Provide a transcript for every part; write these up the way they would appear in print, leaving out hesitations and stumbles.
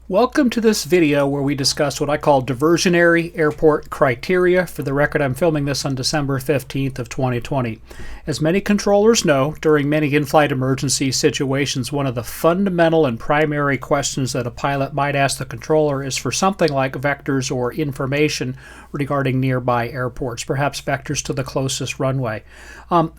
Welcome to this video where we discuss what I call diversionary airport criteria. For the record, I'm filming this on December 15th of 2020. As many controllers know, during many in-flight emergency situations, one of the fundamental and primary questions that a pilot might ask the controller is for something like vectors or information regarding nearby airports, perhaps vectors to the closest runway.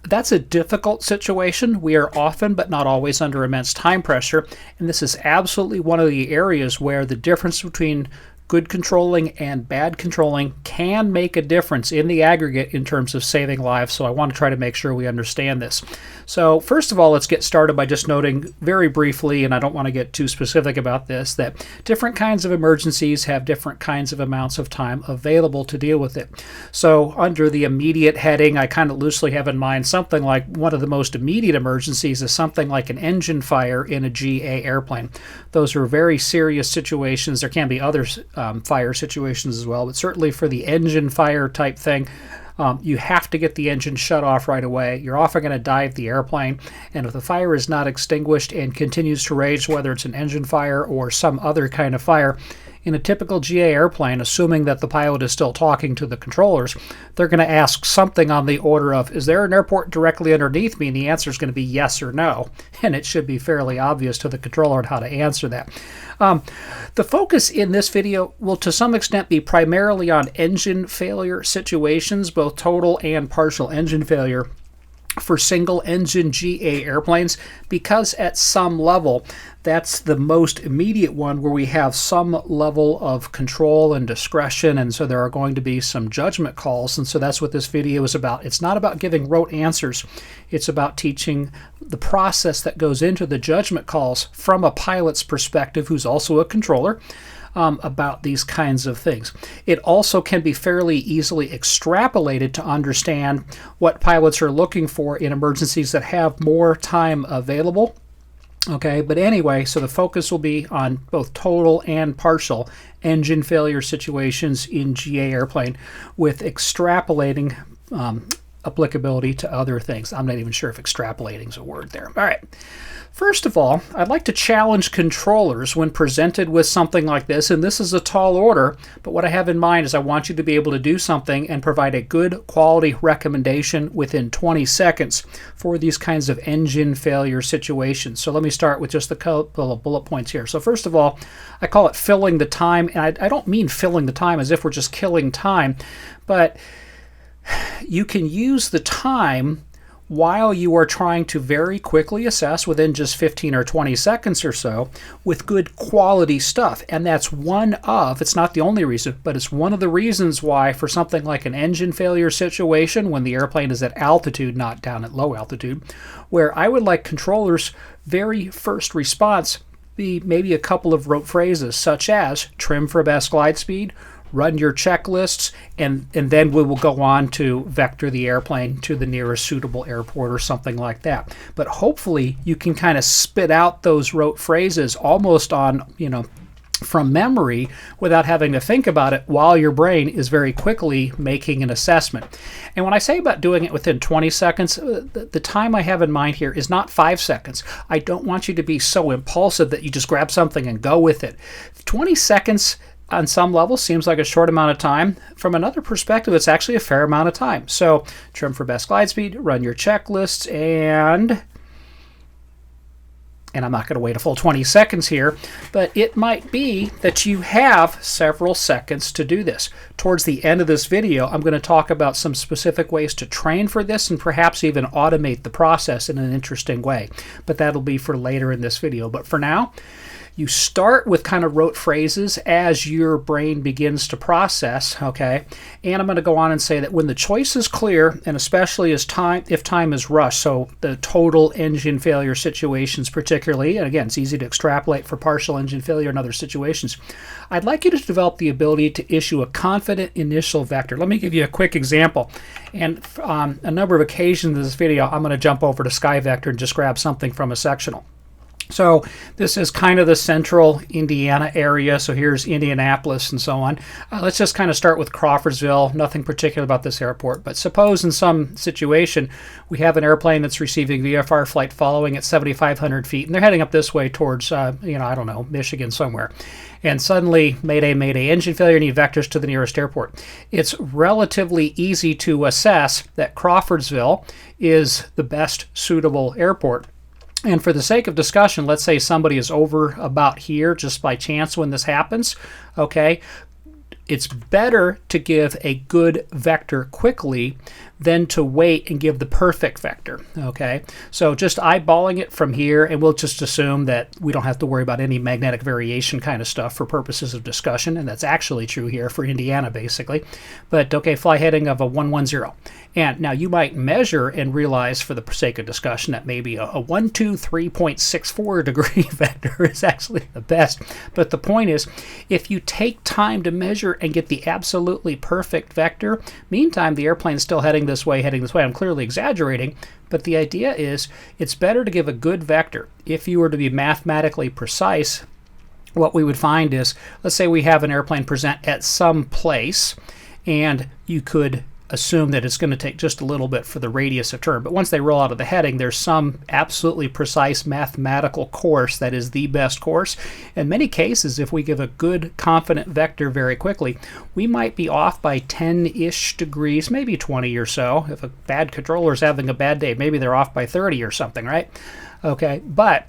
That's a difficult situation. We are often, but not always, under immense time pressure, and this is absolutely one of the areas where the difference between good controlling and bad controlling can make a difference in the aggregate in terms of saving lives. So I want to try to make sure we understand this. So first of all, let's get started by just noting very briefly, and I don't want to get too specific about this, that different kinds of emergencies have different kinds of amounts of time available to deal with it. So under the immediate heading, I kind of loosely have in mind something like one of the most immediate emergencies is something like an engine fire in a GA airplane. Those are very serious situations. There can be others fire situations as well, but certainly for the engine fire type thing, you have to get the engine shut off right away. You're often going to dive the airplane, and if the fire is not extinguished and continues to rage, whether it's an engine fire or some other kind of fire, in a typical GA airplane, assuming that the pilot is still talking to the controllers, they're going to ask something on the order of, is there an airport directly underneath me? And the answer is going to be yes or no. And it should be fairly obvious to the controller how to answer that. The focus in this video will to some extent be primarily on engine failure situations, both total and partial engine failure for single engine GA airplanes, because at some level that's the most immediate one where we have some level of control and discretion, and so there are going to be some judgment calls, and so that's what this video is about. It's not about giving rote answers. It's about teaching the process that goes into the judgment calls from a pilot's perspective who's also a controller. About these kinds of things. It also can be fairly easily extrapolated to understand what pilots are looking for in emergencies that have more time available. Okay, but anyway, so the focus will be on both total and partial engine failure situations in GA airplane, with extrapolating applicability to other things. I'm not even sure if extrapolating is a word there. All right. First of all, I'd like to challenge controllers when presented with something like this, and this is a tall order, but what I have in mind is I want you to be able to do something and provide a good quality recommendation within 20 seconds for these kinds of engine failure situations. So let me start with just a couple of bullet points here. So first of all, I call it filling the time, and I don't mean filling the time as if we're just killing time, but you can use the time while you are trying to very quickly assess within just 15 or 20 seconds or so with good quality stuff. And that's one of, it's not the only reason, but it's one of the reasons why for something like an engine failure situation when the airplane is at altitude, not down at low altitude, where I would like controllers' very first response be maybe a couple of rote phrases such as trim for best glide speed, run your checklists, and then we will go on to vector the airplane to the nearest suitable airport or something like that. But hopefully you can kind of spit out those rote phrases almost on, from memory without having to think about it while your brain is very quickly making an assessment. And when I say about doing it within 20 seconds, the time I have in mind here is not 5 seconds. I don't want you to be so impulsive that you just grab something and go with it. 20 seconds on some level seems like a short amount of time. From another perspective, it's actually a fair amount of time. So trim for best glide speed, run your checklists, and I'm not going to wait a full 20 seconds here, but it might be that you have several seconds to do this. Towards the end of this video, I'm going to talk about some specific ways to train for this and perhaps even automate the process in an interesting way. But that'll be for later in this video. But for now, you start with kind of rote phrases as your brain begins to process, okay? And I'm going to go on and say that when the choice is clear, and especially if time is rushed, so the total engine failure situations particularly, and again, it's easy to extrapolate for partial engine failure in other situations, I'd like you to develop the ability to issue a confident initial vector. Let me give you a quick example. And on a number of occasions in this video, I'm going to jump over to SkyVector and just grab something from a sectional. So this is kind of the central Indiana area. So here's Indianapolis and so on. Let's just kind of start with Crawfordsville. Nothing particular about this airport, but suppose in some situation we have an airplane that's receiving VFR flight following at 7,500 feet, and they're heading up this way towards, I don't know, Michigan somewhere. and suddenly, mayday, mayday, engine failure, need vectors to the nearest airport. It's relatively easy to assess that Crawfordsville is the best suitable airport. And for the sake of discussion, let's say somebody is over about here just by chance when this happens, okay? It's better to give a good vector quickly than to wait and give the perfect vector, okay? So just eyeballing it from here, and we'll just assume that we don't have to worry about any magnetic variation kind of stuff for purposes of discussion, and that's actually true here for Indiana, basically. But, okay, fly heading of a 110. And now you might measure and realize, for the sake of discussion, that maybe a 123.64 degree vector is actually the best. But the point is, if you take time to measure and get the absolutely perfect vector, meantime, the airplane's still heading this way, heading this way. I'm clearly exaggerating, but the idea is it's better to give a good vector. If you were to be mathematically precise, what we would find is, let's say we have an airplane present at some place, and you could assume that it's going to take just a little bit for the radius of turn. But once they roll out of the heading, there's some absolutely precise mathematical course that is the best course. In many cases, if we give a good, confident vector very quickly, we might be off by 10-ish degrees, maybe 20 or so. If a bad controller is having a bad day, maybe they're off by 30 or something, right? Okay, but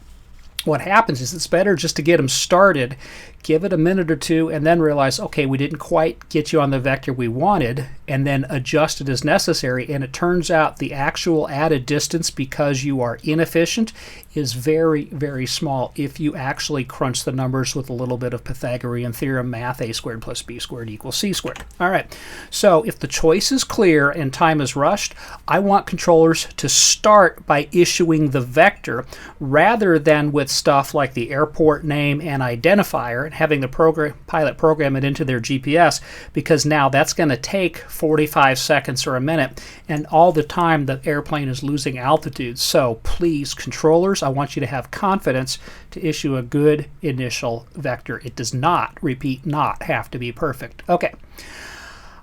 what happens is it's better just to get them started, give it a minute or two, and then realize, okay, we didn't quite get you on the vector we wanted, and then adjust it as necessary. And it turns out the actual added distance, because you are inefficient, is very, very small if you actually crunch the numbers with a little bit of Pythagorean theorem math, a squared plus b squared equals c squared. All right, so if the choice is clear and time is rushed, I want controllers to start by issuing the vector rather than with stuff like the airport name and identifier and having the pilot program it into their GPS, because now that's going to take 45 seconds or a minute, and all the time the airplane is losing altitude. So please, controllers, I want you to have confidence to issue a good initial vector. It does not, repeat, not have to be perfect. Okay.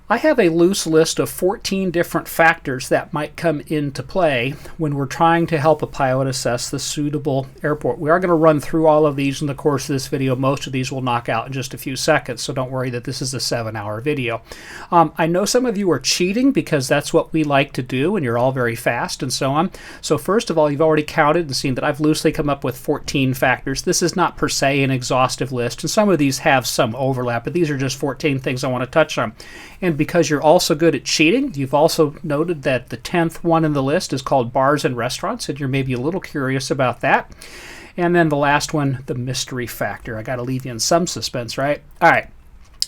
I have a loose list of 14 different factors that might come into play when we're trying to help a pilot assess the suitable airport. We are going to run through all of these in the course of this video. Most of these will knock out in just a few seconds, so don't worry that this is a 7-hour video. I know some of you are cheating because that's what we like to do, and you're all very fast and so on. So first of all, you've already counted and seen that I've loosely come up with 14 factors. This is not per se an exhaustive list, and some of these have some overlap, but these are just 14 things I want to touch on. And because you're also good at cheating, you've also noted that the 10th one in the list is called bars and restaurants, and you're maybe a little curious about that. And then the last one, the mystery factor. I got to leave you in some suspense, right? All right.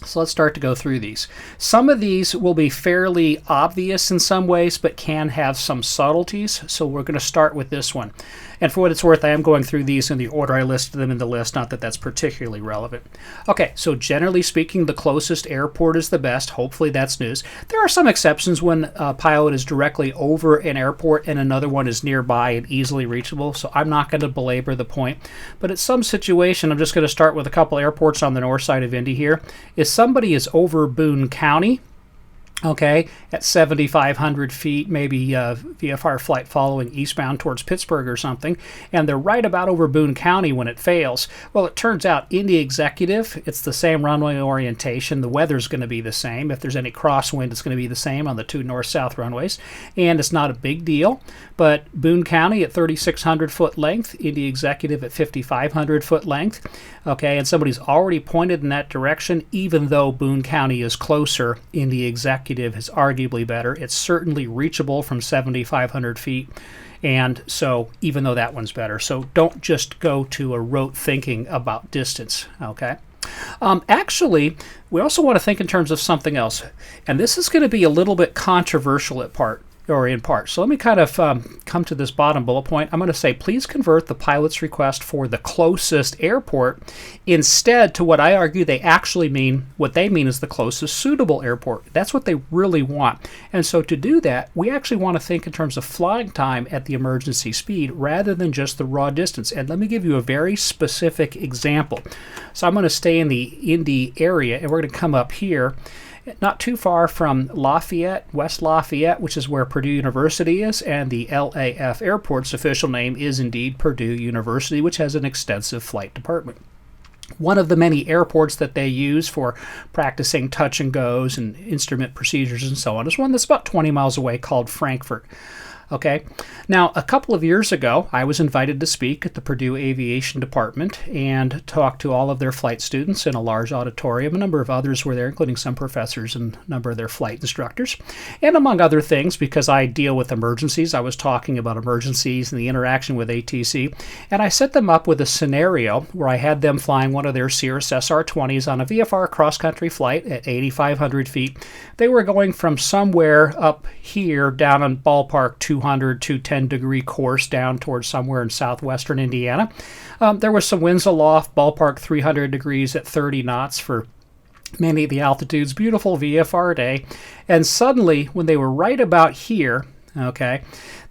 So let's start to go through these. Some of these will be fairly obvious in some ways, but can have some subtleties. So we're going to start with this one. And for what it's worth, I am going through these in the order I listed them in the list, not that that's particularly relevant. Okay, so generally speaking, the closest airport is the best. Hopefully that's news. There are some exceptions when a pilot is directly over an airport and another one is nearby and easily reachable, so I'm not going to belabor the point. But at some situation, I'm just going to start with a couple airports on the north side of Indy here. If somebody is over Boone County, okay, at 7,500 feet, maybe VFR flight following eastbound towards Pittsburgh or something, and they're right about over Boone County when it fails. Well, it turns out Indy Executive, it's the same runway orientation. The weather's going to be the same. If there's any crosswind, it's going to be the same on the two north-south runways, and it's not a big deal. But Boone County at 3,600 foot length, Indy Executive at 5,500 foot length, okay, and somebody's already pointed in that direction, even though Boone County is closer, Indy Executive is arguably better. It's certainly reachable from 7,500 feet, and so even though that one's better. So don't just go to a rote thinking about distance, okay? Actually, we also want to think in terms of something else, and this is going to be a little bit controversial in part. So let me kind of come to this bottom bullet point. I'm going to say, please convert the pilot's request for the closest airport instead to what I argue they actually mean. What they mean is the closest suitable airport. That's what they really want. And so to do that, we actually want to think in terms of flying time at the emergency speed rather than just the raw distance. And let me give you a very specific example. So I'm going to stay in the Indy area, and we're going to come up here, not too far from Lafayette, West Lafayette, which is where Purdue University is, and the LAF airport's official name is indeed Purdue University, which has an extensive flight department. One of the many airports that they use for practicing touch and goes and instrument procedures and so on is one that's about 20 miles away called Frankfurt. Okay, now a couple of years ago, I was invited to speak at the Purdue Aviation Department and talk to all of their flight students in a large auditorium. A number of others were there, including some professors and a number of their flight instructors. And among other things, because I deal with emergencies, I was talking about emergencies and the interaction with ATC. And I set them up with a scenario where I had them flying one of their Cirrus SR-20s on a VFR cross-country flight at 8,500 feet. They were going from somewhere up here down on ballpark 200 to 10-degree course down towards somewhere in southwestern Indiana. There was some winds aloft, ballpark 300 degrees at 30 knots for many of the altitudes. Beautiful VFR day. And suddenly, when they were right about here, okay,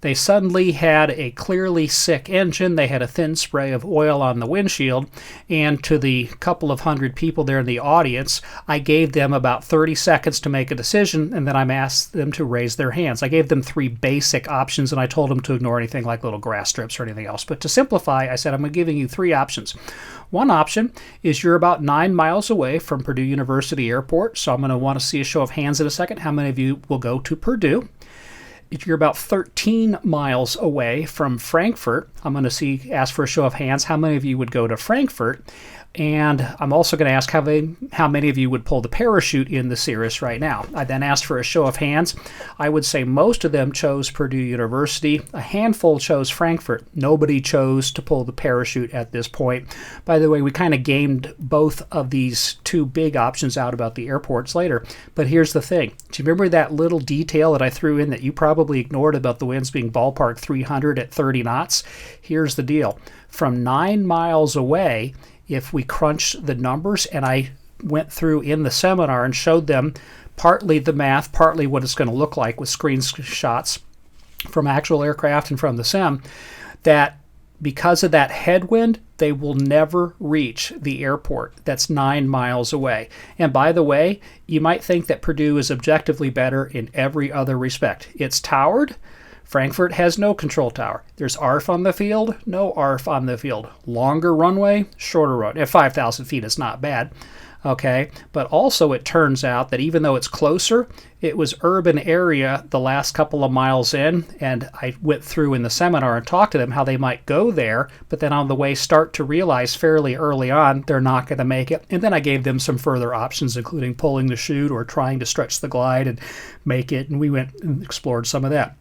they suddenly had a clearly sick engine. They had a thin spray of oil on the windshield. And to the couple of hundred people there in the audience, I gave them about 30 seconds to make a decision, and then I asked them to raise their hands. I gave them 3 basic options, and I told them to ignore anything like little grass strips or anything else. But to simplify, I said, I'm giving you 3 options. One option is you're about 9 miles away from Purdue University Airport, so I'm going to want to see a show of hands in a second. How many of you will go to Purdue? If you're about 13 miles away from Frankfurt, I'm going to ask for a show of hands. How many of you would go to Frankfurt? And I'm also going to ask how many of you would pull the parachute in the Cirrus right now. I then asked for a show of hands. I would say most of them chose Purdue University. A handful chose Frankfurt. Nobody chose to pull the parachute at this point. By the way, we kind of gamed both of these 2 big options out about the airports later. But here's the thing. Do you remember that little detail that I threw in that you probably ignored about the winds being ballpark 300 at 30 knots? Here's the deal. From 9 miles away, if we crunched the numbers, and I went through in the seminar and showed them partly the math, partly what it's going to look like with screenshots from actual aircraft and from the sim, that because of that headwind, they will never reach the airport that's 9 miles away. And by the way, you might think that Purdue is objectively better in every other respect. It's towered. Frankfurt has no control tower. There's ARFF on the field, no ARFF on the field. Longer runway, shorter runway. At 5,000 feet, it's not bad. Okay, but also it turns out that even though it's closer, it was urban area the last couple of miles in, and I went through in the seminar and talked to them how they might go there, but then on the way start to realize fairly early on they're not going to make it. And then I gave them some further options, including pulling the chute or trying to stretch the glide and make it, and we went and explored some of that.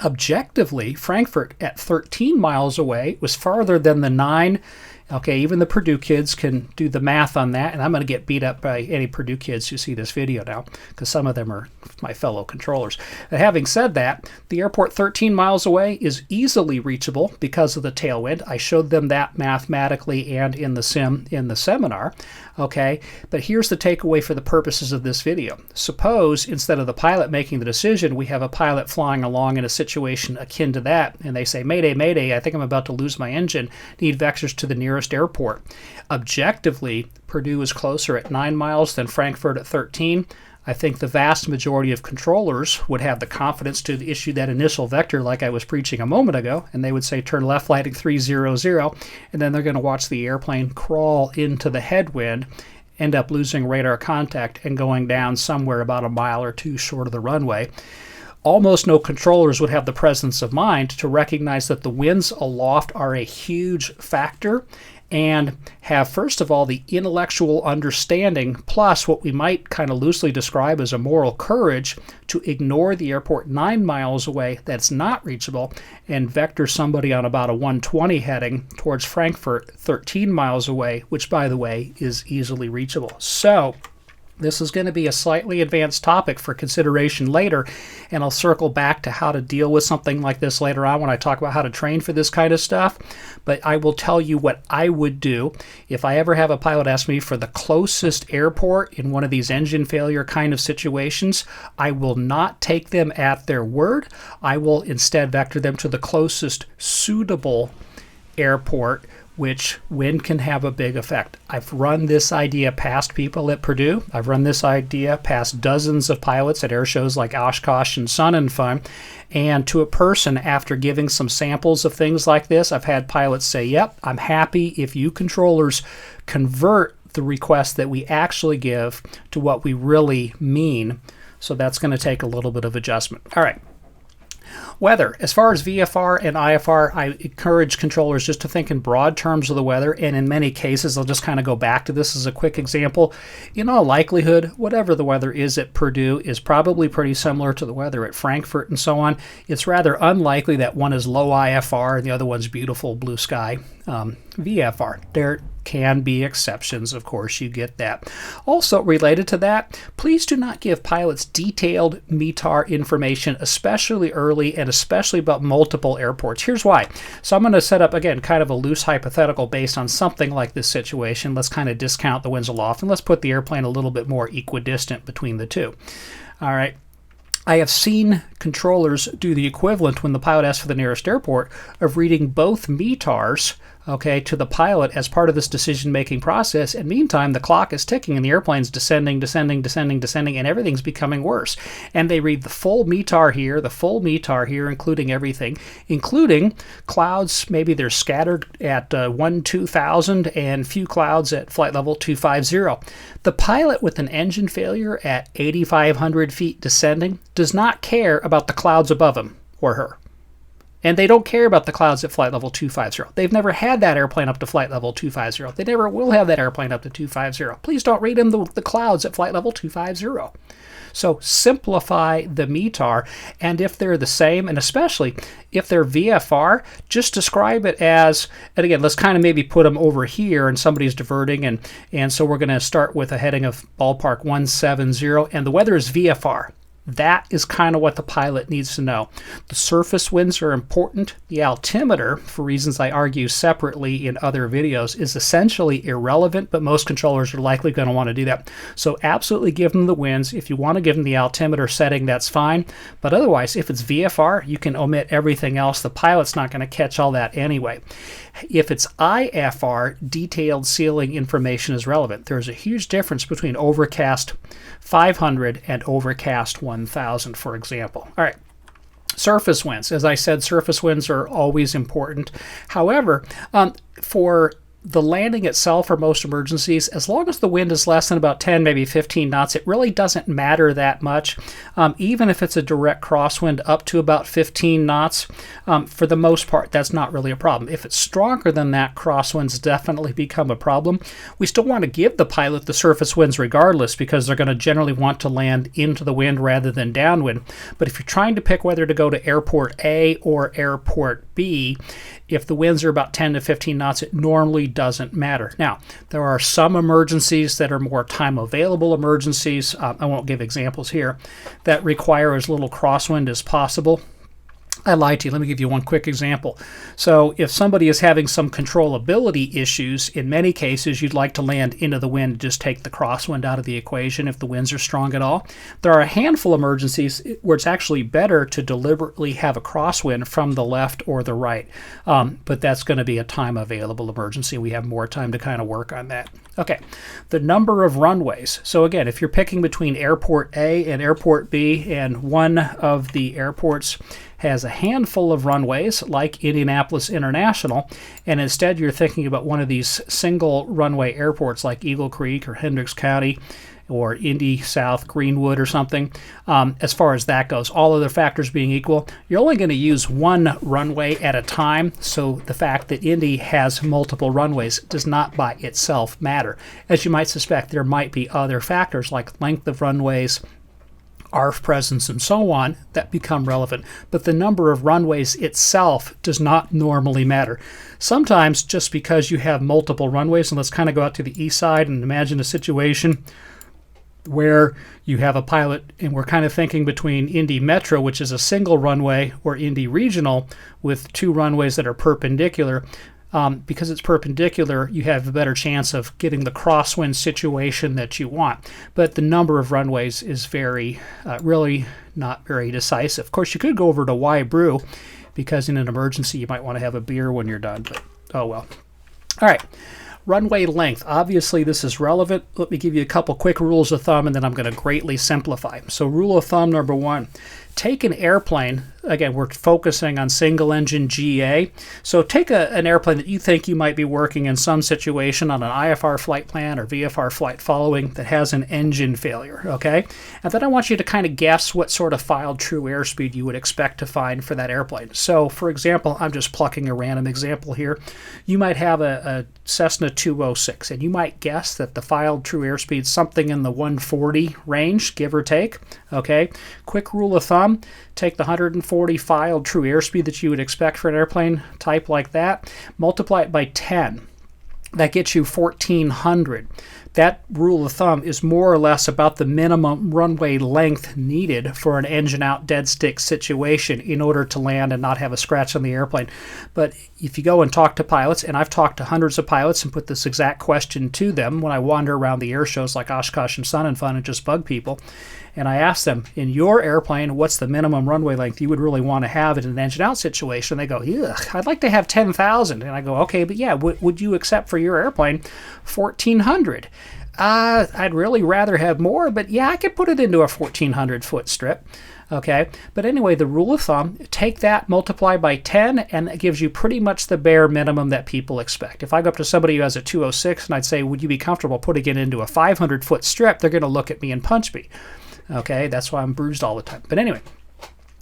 Objectively, Frankfurt at 13 miles away was farther than the 9. Okay, even the Purdue kids can do the math on that, and I'm going to get beat up by any Purdue kids who see this video now, because some of them are my fellow controllers. But having said that, the airport 13 miles away is easily reachable because of the tailwind. I showed them that mathematically and in the seminar. Okay, but here's the takeaway for the purposes of this video. Suppose instead of the pilot making the decision, we have a pilot flying along in a situation akin to that, and they say, "Mayday, mayday, I think I'm about to lose my engine, need vectors to the nearest airport." Objectively, Purdue is closer at 9 miles than Frankfurt at 13. I think the vast majority of controllers would have the confidence to issue that initial vector like I was preaching a moment ago, and they would say turn left lighting 300, and then they're going to watch the airplane crawl into the headwind, end up losing radar contact and going down somewhere about a mile or 2 short of the runway. Almost no controllers would have the presence of mind to recognize that the winds aloft are a huge factor and have, first of all, the intellectual understanding plus what we might kind of loosely describe as a moral courage to ignore the airport 9 miles away that's not reachable and vector somebody on about a 120 heading towards Frankfurt 13 miles away, which, by the way, is easily reachable. So this is going to be a slightly advanced topic for consideration later, and I'll circle back to how to deal with something like this later on when I talk about how to train for this kind of stuff. But I will tell you what I would do if I ever have a pilot ask me for the closest airport in one of these engine failure kind of situations. I will not take them at their word. I will instead vector them to the closest suitable airport which wind can have a big effect. I've run this idea past people at Purdue. I've run this idea past dozens of pilots at air shows like Oshkosh and Sun and Fun. And to a person, after giving some samples of things like this, I've had pilots say, yep, I'm happy if you controllers convert the request that we actually give to what we really mean. So that's going to take a little bit of adjustment. All right. Weather. As far as VFR and IFR, I encourage controllers just to think in broad terms of the weather, and in many cases, I'll just kind of go back to this as a quick example. In all likelihood, whatever the weather is at Purdue is probably pretty similar to the weather at Frankfurt and so on. It's rather unlikely that one is low IFR and the other one's beautiful blue sky VFR. There can be exceptions, of course, you get that. Also related to that, please do not give pilots detailed METAR information, especially early and especially about multiple airports. Here's why. So I'm going to set up, again, kind of a loose hypothetical based on something like this situation. Let's kind of discount the winds aloft and let's put the airplane a little bit more equidistant between the two. All right. I have seen controllers do the equivalent when the pilot asks for the nearest airport of reading both METARs, okay, to the pilot as part of this decision-making process. And meantime, the clock is ticking and the airplane's descending, and everything's becoming worse. And they read the full METAR here, the full METAR here, including everything, including clouds. Maybe they're scattered at 2,000 and few clouds at flight level 250. The pilot with an engine failure at 8,500 feet descending does not care about the clouds above him or her. And they don't care about the clouds at flight level 250. They've never had that airplane up to flight level 250. They never will have that airplane up to 250. Please don't read in the clouds at flight level 250. So simplify the METAR, and if they're the same, and especially if they're VFR, just describe it as, and again, let's kind of maybe put them over here and somebody's diverting, and so we're going to start with a heading of ballpark 170, and the weather is VFR. That is kind of what the pilot needs to know. The surface winds are important. The altimeter, for reasons I argue separately in other videos, is essentially irrelevant, but most controllers are likely going to want to do that. So absolutely give them the winds. If you want to give them the altimeter setting, that's fine. But otherwise, if it's VFR, you can omit everything else. The pilot's not going to catch all that anyway. If it's IFR, detailed ceiling information is relevant. There's a huge difference between overcast 500 and overcast 1,000, for example. All right. Surface winds. As I said, surface winds are always important. However, for the landing itself for most emergencies, as long as the wind is less than about 10, maybe 15 knots, it really doesn't matter that much. Even if it's a direct crosswind up to about 15 knots, for the most part, that's not really a problem. If it's stronger than that, crosswinds definitely become a problem. We still want to give the pilot the surface winds regardless, because they're going to generally want to land into the wind rather than downwind. But if you're trying to pick whether to go to airport A or airport B, if the winds are about 10 to 15 knots, it normally doesn't matter. Now, there are some emergencies that are more time available emergencies, I won't give examples here, that require as little crosswind as possible. I lied to you. Let me give you one quick example. So if somebody is having some controllability issues, in many cases you'd like to land into the wind and just take the crosswind out of the equation if the winds are strong at all. There are a handful of emergencies where it's actually better to deliberately have a crosswind from the left or the right. But that's going to be a time available emergency. We have more time to kind of work on that. Okay, the number of runways. So again, if you're picking between airport A and airport B, and one of the airports has a handful of runways like Indianapolis International, and instead you're thinking about one of these single runway airports like Eagle Creek or Hendricks County or Indy South Greenwood or something, as far as that goes, all other factors being equal, you're only going to use one runway at a time. So the fact that Indy has multiple runways does not by itself matter. As you might suspect, there might be other factors like length of runways, ARFF presence, and so on that become relevant, but the number of runways itself does not normally matter. Sometimes just because you have multiple runways, and let's kind of go out to the east side and imagine a situation where you have a pilot, and we're kind of thinking between Indy Metro, which is a single runway, or Indy Regional with two runways that are perpendicular. Because it's perpendicular, you have a better chance of getting the crosswind situation that you want. But the number of runways is really not very decisive. Of course, you could go over to Y Brew, because in an emergency you might want to have a beer when you're done, but oh well. All right. Runway length. Obviously, this is relevant. Let me give you a couple quick rules of thumb, and then I'm going to greatly simplify. So rule of thumb number one, take an airplane. Again, we're focusing on single engine GA. So take an airplane that you think you might be working in some situation on an IFR flight plan or VFR flight following that has an engine failure, okay? And then I want you to kind of guess what sort of filed true airspeed you would expect to find for that airplane. So, for example, I'm just plucking a random example here. You might have a Cessna 206, and you might guess that the filed true airspeed is something in the 140 range, give or take, okay? Quick rule of thumb, take the 140 filed true airspeed that you would expect for an airplane type like that, multiply it by 10. That gets you 1,400. That rule of thumb is more or less about the minimum runway length needed for an engine out dead stick situation in order to land and not have a scratch on the airplane. But if you go and talk to pilots, and I've talked to hundreds of pilots and put this exact question to them when I wander around the air shows like Oshkosh and Sun and Fun and just bug people, and I ask them, in your airplane, what's the minimum runway length you would really want to have in an engine out situation? They go, ugh, I'd like to have 10,000. And I go, okay, but yeah, would you accept for your airplane 1,400? I'd really rather have more, but yeah, I could put it into a 1,400 foot strip. Okay, but anyway, the rule of thumb, take that, multiply by 10, and it gives you pretty much the bare minimum that people expect. If I go up to somebody who has a 206 and I'd say, would you be comfortable putting it into a 500 foot strip, they're going to look at me and punch me. Okay, that's why I'm bruised all the time. But anyway,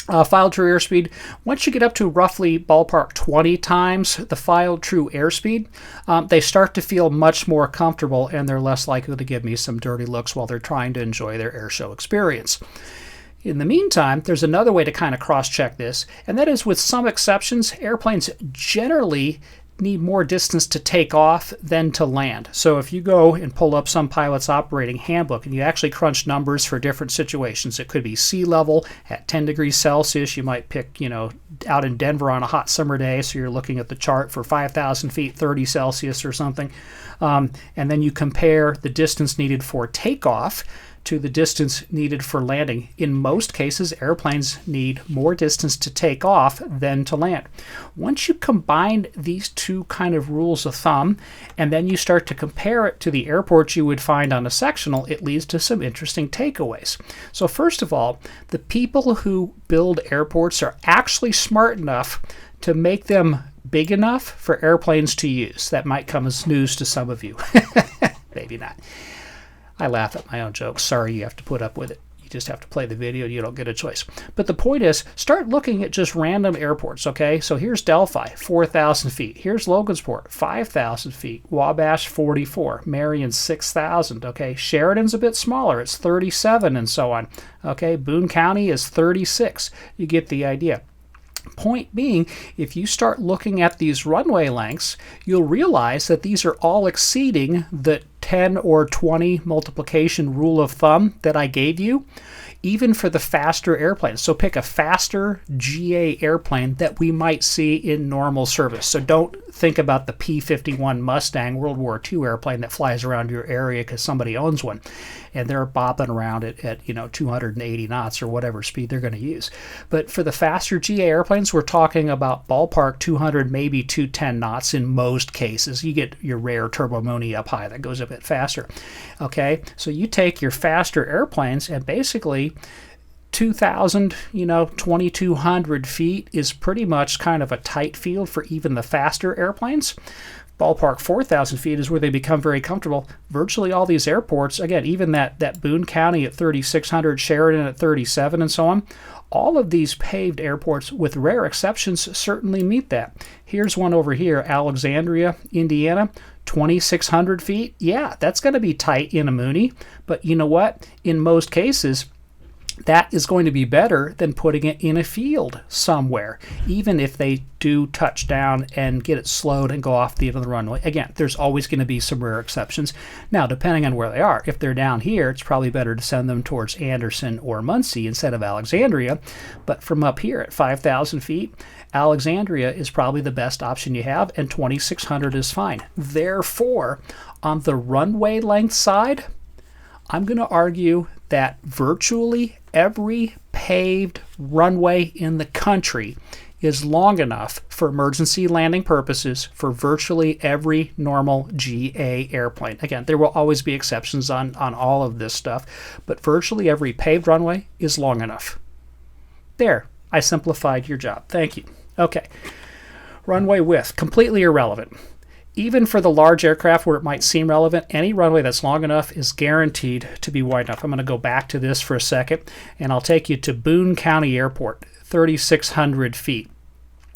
filed true airspeed, once you get up to roughly ballpark 20 times the filed true airspeed, they start to feel much more comfortable and they're less likely to give me some dirty looks while they're trying to enjoy their airshow experience. In the meantime, there's another way to kind of cross-check this, and that is with some exceptions, airplanes generally need more distance to take off than to land. So if you go and pull up some pilot's operating handbook and you actually crunch numbers for different situations, it could be sea level at 10 degrees Celsius. You might pick, out in Denver on a hot summer day, so you're looking at the chart for 5,000 feet, 30 Celsius or something. And then you compare the distance needed for takeoff to the distance needed for landing. In most cases, airplanes need more distance to take off than to land. Once you combine these two kind of rules of thumb, and then you start to compare it to the airports you would find on a sectional, it leads to some interesting takeaways. So first of all, the people who build airports are actually smart enough to make them big enough for airplanes to use. That might come as news to some of you. Maybe not. I laugh at my own jokes. Sorry, you have to put up with it. You just have to play the video. You don't get a choice. But the point is, start looking at just random airports, okay? So here's Delphi, 4,000 feet. Here's Logansport, 5,000 feet. Wabash, 44. Marion, 6,000, okay? Sheridan's a bit smaller. It's 37 and so on, okay? Boone County is 36. You get the idea. Point being, if you start looking at these runway lengths, you'll realize that these are all exceeding the 10 or 20 multiplication rule of thumb that I gave you, even for the faster airplanes. So pick a faster GA airplane that we might see in normal service. So don't think about the P-51 Mustang World War II airplane that flies around your area because somebody owns one and they're bopping around at 280 knots or whatever speed they're going to use. But for the faster GA airplanes, we're talking about ballpark 200, maybe 210 knots in most cases. You get your rare Turbo Mooney up high that goes a bit faster. Okay, so you take your faster airplanes and basically 2,000, 2,200 feet is pretty much kind of a tight field for even the faster airplanes. Ballpark 4,000 feet is where they become very comfortable. Virtually all these airports, again, even that Boone County at 3,600, Sheridan at 37, and so on, all of these paved airports, with rare exceptions, certainly meet that. Here's one over here, Alexandria, Indiana, 2,600 feet. Yeah, that's going to be tight in a Mooney, but you know what? In most cases, that is going to be better than putting it in a field somewhere, even if they do touch down and get it slowed and go off the end of the runway. Again, there's always going to be some rare exceptions. Now, depending on where they are, if they're down here, it's probably better to send them towards Anderson or Muncie instead of Alexandria. But from up here at 5,000 feet, Alexandria is probably the best option you have, and 2,600 is fine. Therefore, on the runway length side, I'm going to argue that virtually every paved runway in the country is long enough for emergency landing purposes for virtually every normal GA airplane. Again, there will always be exceptions on all of this stuff, but virtually every paved runway is long enough. There, I simplified your job. Thank you. Okay. Runway width, completely irrelevant. Even for the large aircraft where it might seem relevant, any runway that's long enough is guaranteed to be wide enough. I'm going to go back to this for a second, and I'll take you to Boone County Airport, 3,600 feet.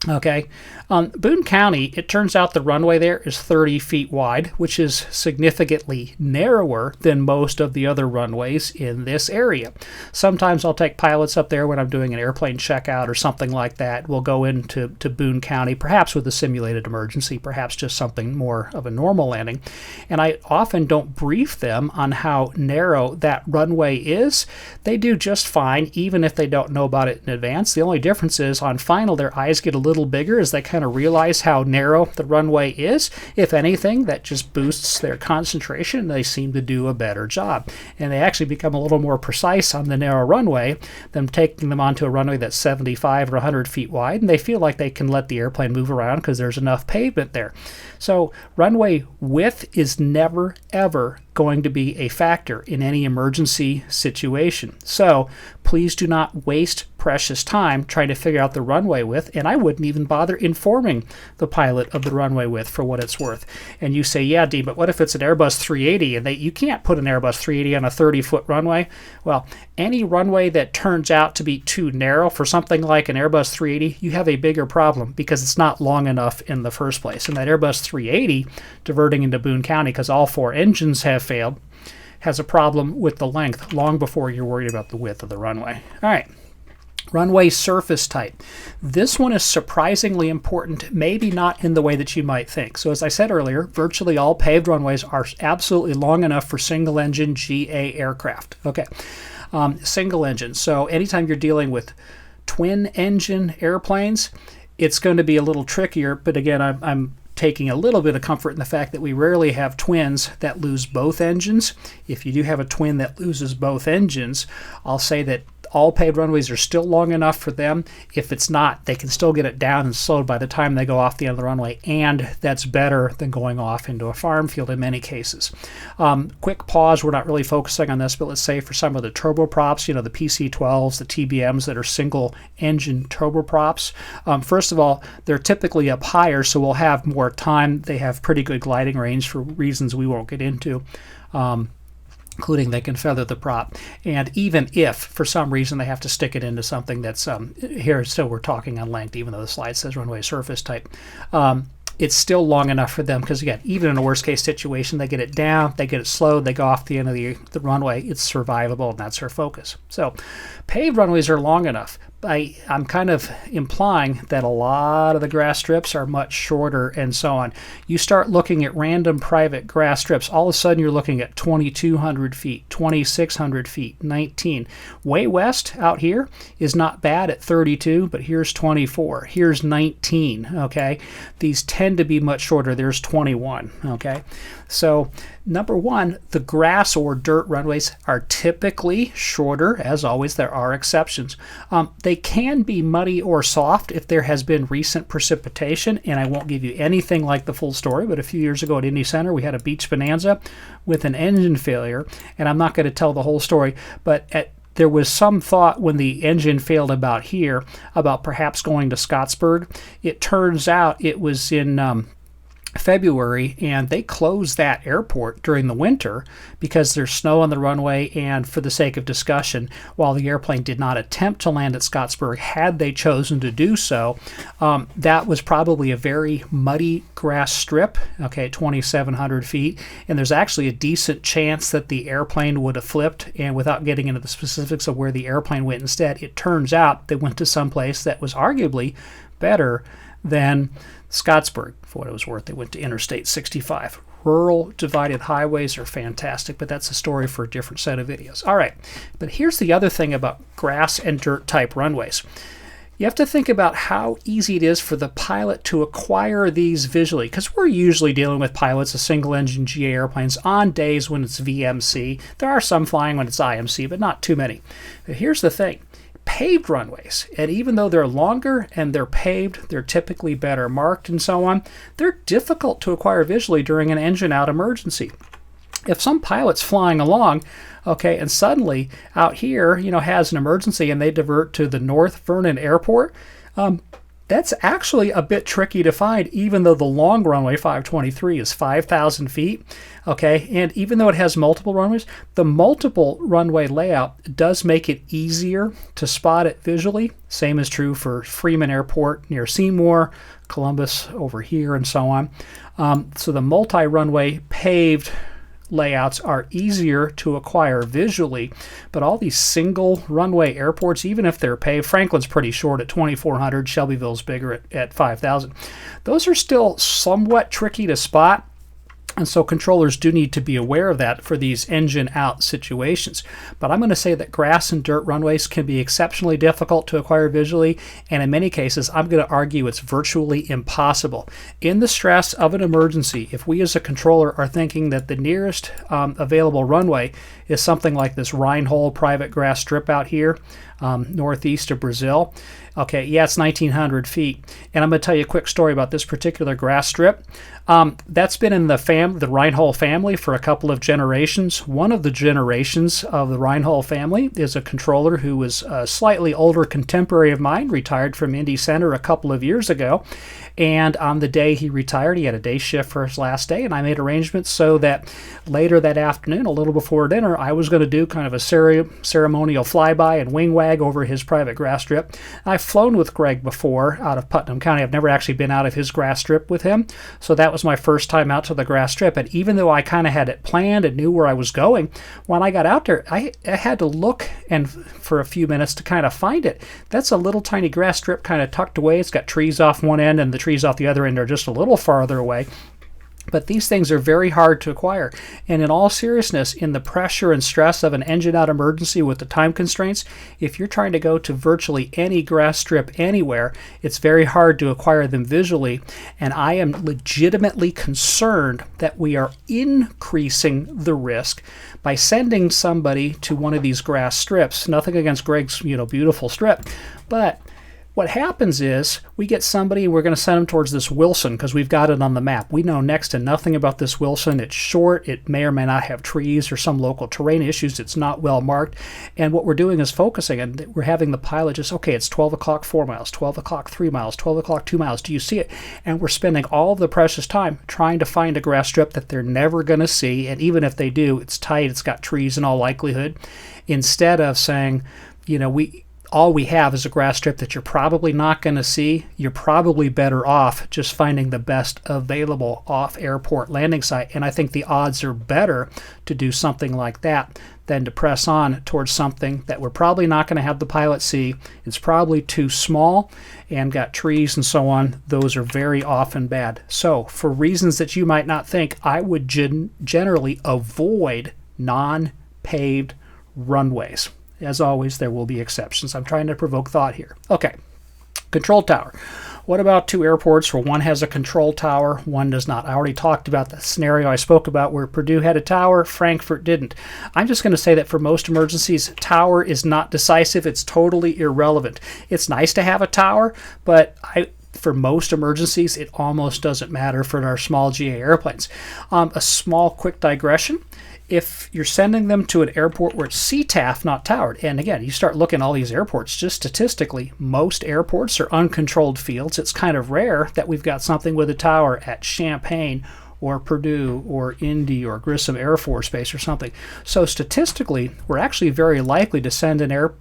Okay, Boone County, it turns out the runway there is 30 feet wide, which is significantly narrower than most of the other runways in this area. Sometimes I'll take pilots up there when I'm doing an airplane checkout or something like that. We'll go into Boone County, perhaps with a simulated emergency, perhaps just something more of a normal landing. And I often don't brief them on how narrow that runway is. They do just fine, even if they don't know about it in advance. The only difference is on final, their eyes get a little bigger as they kind of realize how narrow the runway is. If anything, that just boosts their concentration. They seem to do a better job. And they actually become a little more precise on the narrow runway than taking them onto a runway that's 75 or 100 feet wide. And they feel like they can let the airplane move around because there's enough pavement there. So runway width is never, ever going to be a factor in any emergency situation. So please do not waste precious time trying to figure out the runway width, and I wouldn't even bother informing the pilot of the runway width for what it's worth. And you say, yeah, Dean, but what if it's an Airbus 380 and you can't put an Airbus 380 on a 30-foot runway? Well, any runway that turns out to be too narrow for something like an Airbus 380, you have a bigger problem because it's not long enough in the first place. And that Airbus 380 diverting into Boone County because all 4 engines have failed has a problem with the length long before you're worried about the width of the runway. All right. Runway surface type. This one is surprisingly important, maybe not in the way that you might think. So as I said earlier, virtually all paved runways are absolutely long enough for single engine GA aircraft. Okay, single engine. So anytime you're dealing with twin engine airplanes, it's going to be a little trickier, but again, I'm taking a little bit of comfort in the fact that we rarely have twins that lose both engines. If you do have a twin that loses both engines, I'll say that all paved runways are still long enough for them. If it's not, they can still get it down and slowed by the time they go off the end of the runway, and that's better than going off into a farm field in many cases. Quick pause, we're not really focusing on this, but let's say for some of the turboprops, you know, the PC-12s, the TBMs that are single engine turboprops, first of all, they're typically up higher, so we'll have more time. They have pretty good gliding range for reasons we won't get into. Including they can feather the prop. And even if, for some reason, they have to stick it into something that's, here still we're talking on length, even though the slide says runway surface type, it's still long enough for them because, again, even in a worst-case situation, they get it down, they get it slowed, they go off the end of the runway, it's survivable, and that's our focus. So paved runways are long enough. I'm kind of implying that a lot of the grass strips are much shorter and so on. You start looking at random private grass strips, all of a sudden you're looking at 2,200 feet, 2,600 feet, 19. Way west out here is not bad at 32, but here's 24, here's 19, okay? These tend to be much shorter. There's 21, okay? So number one, the grass or dirt runways are typically shorter. As always, there are exceptions. They can be muddy or soft if there has been recent precipitation, and I won't give you anything like the full story, but a few years ago at Indy Center, we had a beach bonanza with an engine failure, and I'm not going to tell the whole story, but there was some thought when the engine failed about here about perhaps going to Scottsburg. It turns out it was in February, and they closed that airport during the winter because there's snow on the runway, and for the sake of discussion, while the airplane did not attempt to land at Scottsburg, had they chosen to do so, that was probably a very muddy grass strip, okay, 2,700 feet, and there's actually a decent chance that the airplane would have flipped, and without getting into the specifics of where the airplane went instead, it turns out they went to some place that was arguably better than Scottsburg. For what it was worth, they went to Interstate 65. Rural divided highways are fantastic, but that's a story for a different set of videos. All right, but here's the other thing about grass and dirt type runways. You have to think about how easy it is for the pilot to acquire these visually, because we're usually dealing with pilots of single-engine GA airplanes on days when it's VMC. There are some flying when it's IMC, but not too many. But here's the thing. paved runways. And even though they're longer and they're paved, they're typically better marked and so on, they're difficult to acquire visually during an engine out emergency. If some pilot's flying along, okay, and suddenly out here, has an emergency and they divert to the North Vernon Airport, that's actually a bit tricky to find, even though the long runway 523 is 5,000 feet. Okay, and even though it has multiple runways, the multiple runway layout does make it easier to spot it visually. Same is true for Freeman Airport near Seymour, Columbus over here, and so on. So the multi-runway paved layouts are easier to acquire visually, but all these single runway airports, even if they're paved, Franklin's pretty short at 2,400, Shelbyville's bigger at 5,000. Those are still somewhat tricky to spot. And so controllers do need to be aware of that for these engine out situations. But I'm going to say that grass and dirt runways can be exceptionally difficult to acquire visually, and in many cases I'm going to argue it's virtually impossible. In the stress of an emergency, if we as a controller are thinking that the nearest available runway is something like this Rheinhold private grass strip out here, northeast of Brazil, okay, yeah, it's 1,900 feet. And I'm going to tell you a quick story about this particular grass strip. That's been in the Rheinhold family for a couple of generations. One of the generations of the Rheinhold family is a controller who was a slightly older contemporary of mine, retired from Indy Center a couple of years ago. And on the day he retired, he had a day shift for his last day, and I made arrangements so that later that afternoon, a little before dinner, I was going to do kind of a ceremonial flyby and wing wag over his private grass strip. I've flown with Greg before out of Putnam County. I've never actually been out of his grass strip with him, so that was my first time out to the grass strip. And even though I kind of had it planned and knew where I was going, when I got out there, I had to look and for a few minutes to kind of find it. That's a little tiny grass strip kind of tucked away. It's got trees off one end, and the trees off the other end are just a little farther away. But these things are very hard to acquire. And in all seriousness, in the pressure and stress of an engine out emergency with the time constraints, if you're trying to go to virtually any grass strip anywhere, it's very hard to acquire them visually. And I am legitimately concerned that we are increasing the risk by sending somebody to one of these grass strips. Nothing against Greg's, beautiful strip, but what happens is we get somebody, we're going to send them towards this Wilson because we've got it on the map. We know next to nothing about this Wilson. It's short. It may or may not have trees or some local terrain issues. It's not well marked. And what we're doing is focusing, and we're having the pilot just, okay, it's 12 o'clock 4 miles, 12 o'clock 3 miles, 12 o'clock 2 miles. Do you see it? And we're spending all of the precious time trying to find a grass strip that they're never going to see. And even if they do, it's tight. It's got trees in all likelihood. Instead of saying, all we have is a grass strip that you're probably not going to see. You're probably better off just finding the best available off-airport landing site. And I think the odds are better to do something like that than to press on towards something that we're probably not going to have the pilot see. It's probably too small and got trees and so on. Those are very often bad. So for reasons that you might not think, I would generally avoid non-paved runways. As always, there will be exceptions. I'm trying to provoke thought here. Okay, control tower. What about two airports where one has a control tower, one does not? I already talked about the scenario I spoke about where Purdue had a tower, Frankfurt didn't. I'm just going to say that for most emergencies, tower is not decisive. It's totally irrelevant. It's nice to have a tower, but for most emergencies, it almost doesn't matter for our small GA airplanes. A small quick digression. If you're sending them to an airport where it's CTAF, not towered, and again, you start looking at all these airports, just statistically, most airports are uncontrolled fields. It's kind of rare that we've got something with a tower at Champaign or Purdue or Indy or Grissom Air Force Base or something. So statistically, we're actually very likely to send an airplane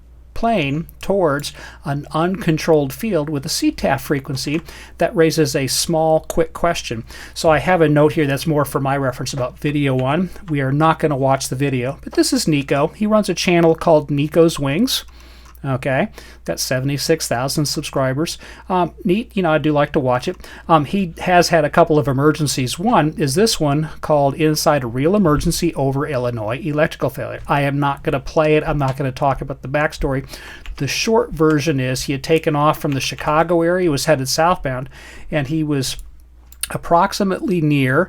towards an uncontrolled field with a CTAF frequency. That raises a small, quick question. So I have a note here that's more for my reference about video one. We are not going to watch the video, but this is Nico. He runs a channel called Nico's Wings. Okay, got 76,000 subscribers. Neat, I do like to watch it. He has had a couple of emergencies. One is this one called Inside a Real Emergency Over Illinois Electrical Failure. I am not going to play it. I'm not going to talk about the backstory. The short version is he had taken off from the Chicago area. He was headed southbound, and he was approximately near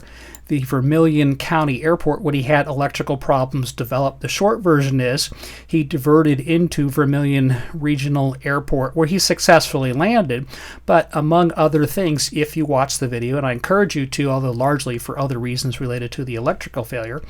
the Vermilion County Airport when he had electrical problems develop. The short version is he diverted into Vermilion Regional Airport where he successfully landed. But among other things, if you watch the video, and I encourage you to, although largely for other reasons related to the electrical failure,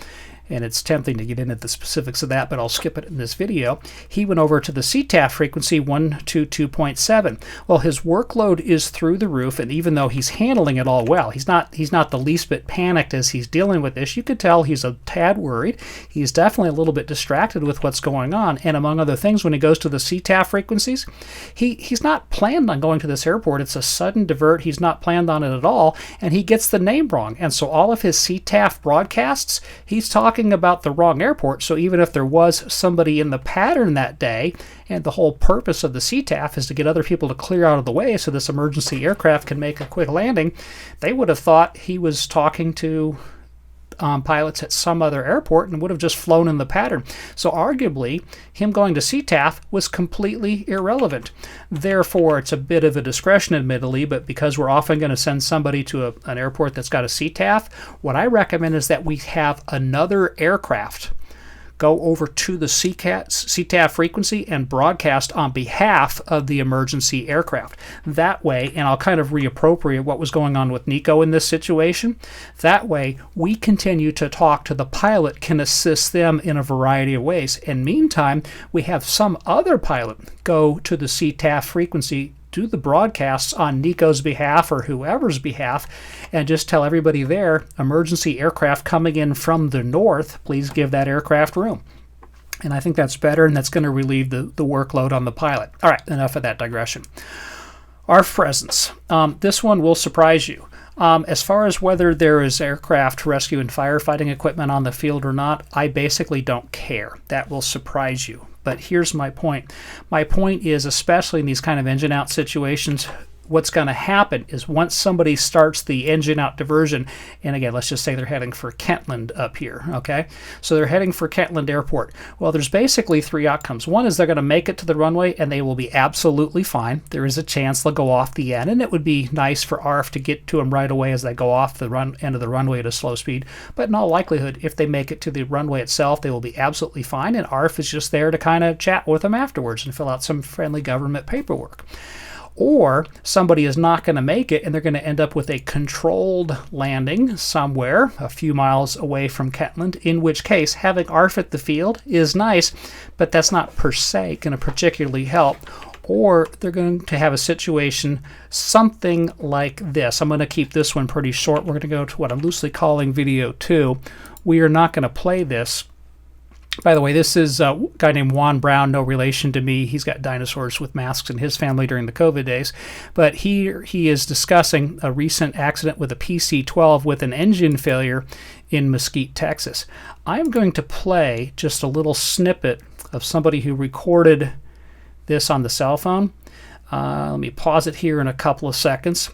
and it's tempting to get into the specifics of that, but I'll skip it in this video. He went over to the CTAF frequency 122.7. Well, his workload is through the roof, and even though he's handling it all well, he's not the least bit panicked as he's dealing with this. You could tell he's a tad worried. He's definitely a little bit distracted with what's going on, and among other things, when he goes to the CTAF frequencies, he's not planned on going to this airport. It's a sudden divert. He's not planned on it at all, and he gets the name wrong. And so all of his CTAF broadcasts, he's talking about the wrong airport. So even if there was somebody in the pattern that day, and the whole purpose of the CTAF is to get other people to clear out of the way so this emergency aircraft can make a quick landing, they would have thought he was talking to pilots at some other airport and would have just flown in the pattern. So arguably, him going to CTAF was completely irrelevant. Therefore, it's a bit of a discretion, admittedly, but because we're often going to send somebody to an airport that's got a CTAF, what I recommend is that we have another aircraft go over to the CTAF frequency and broadcast on behalf of the emergency aircraft. That way, and I'll kind of reappropriate what was going on with Nico in this situation, that way we continue to talk to the pilot, can assist them in a variety of ways. And meantime, we have some other pilot go to the CTAF frequency, do the broadcasts on Nico's behalf or whoever's behalf, and just tell everybody there, emergency aircraft coming in from the north, please give that aircraft room. And I think that's better, and that's going to relieve the workload on the pilot. All right, enough of that digression. ARFF presence. This one will surprise you. As far as whether there is aircraft rescue and firefighting equipment on the field or not, I basically don't care. That will surprise you. But here's my point. My point is, especially in these kind of engine out situations, what's going to happen is once somebody starts the engine out diversion, and again, let's just say they're heading for Kentland up here, okay? So they're heading for Kentland Airport. Well, there's basically three outcomes. One is they're going to make it to the runway, and they will be absolutely fine. There is a chance they'll go off the end, and it would be nice for ARFF to get to them right away as they go off the end of the runway at a slow speed. But in all likelihood, if they make it to the runway itself, they will be absolutely fine, and ARFF is just there to kind of chat with them afterwards and fill out some friendly government paperwork. Or somebody is not going to make it and they're going to end up with a controlled landing somewhere a few miles away from Kentland, in which case having ARFF at the field is nice, but that's not per se going to particularly help. Or they're going to have a situation something like this. I'm going to keep this one pretty short. We're going to go to what I'm loosely calling video 2. We are not going to play this. By the way, this is a guy named Juan Brown, no relation to me. He's got dinosaurs with masks in his family during the COVID days. But he is discussing a recent accident with a PC-12 with an engine failure in Mesquite, Texas. I'm going to play just a little snippet of somebody who recorded this on the cell phone. Let me pause it here in a couple of seconds.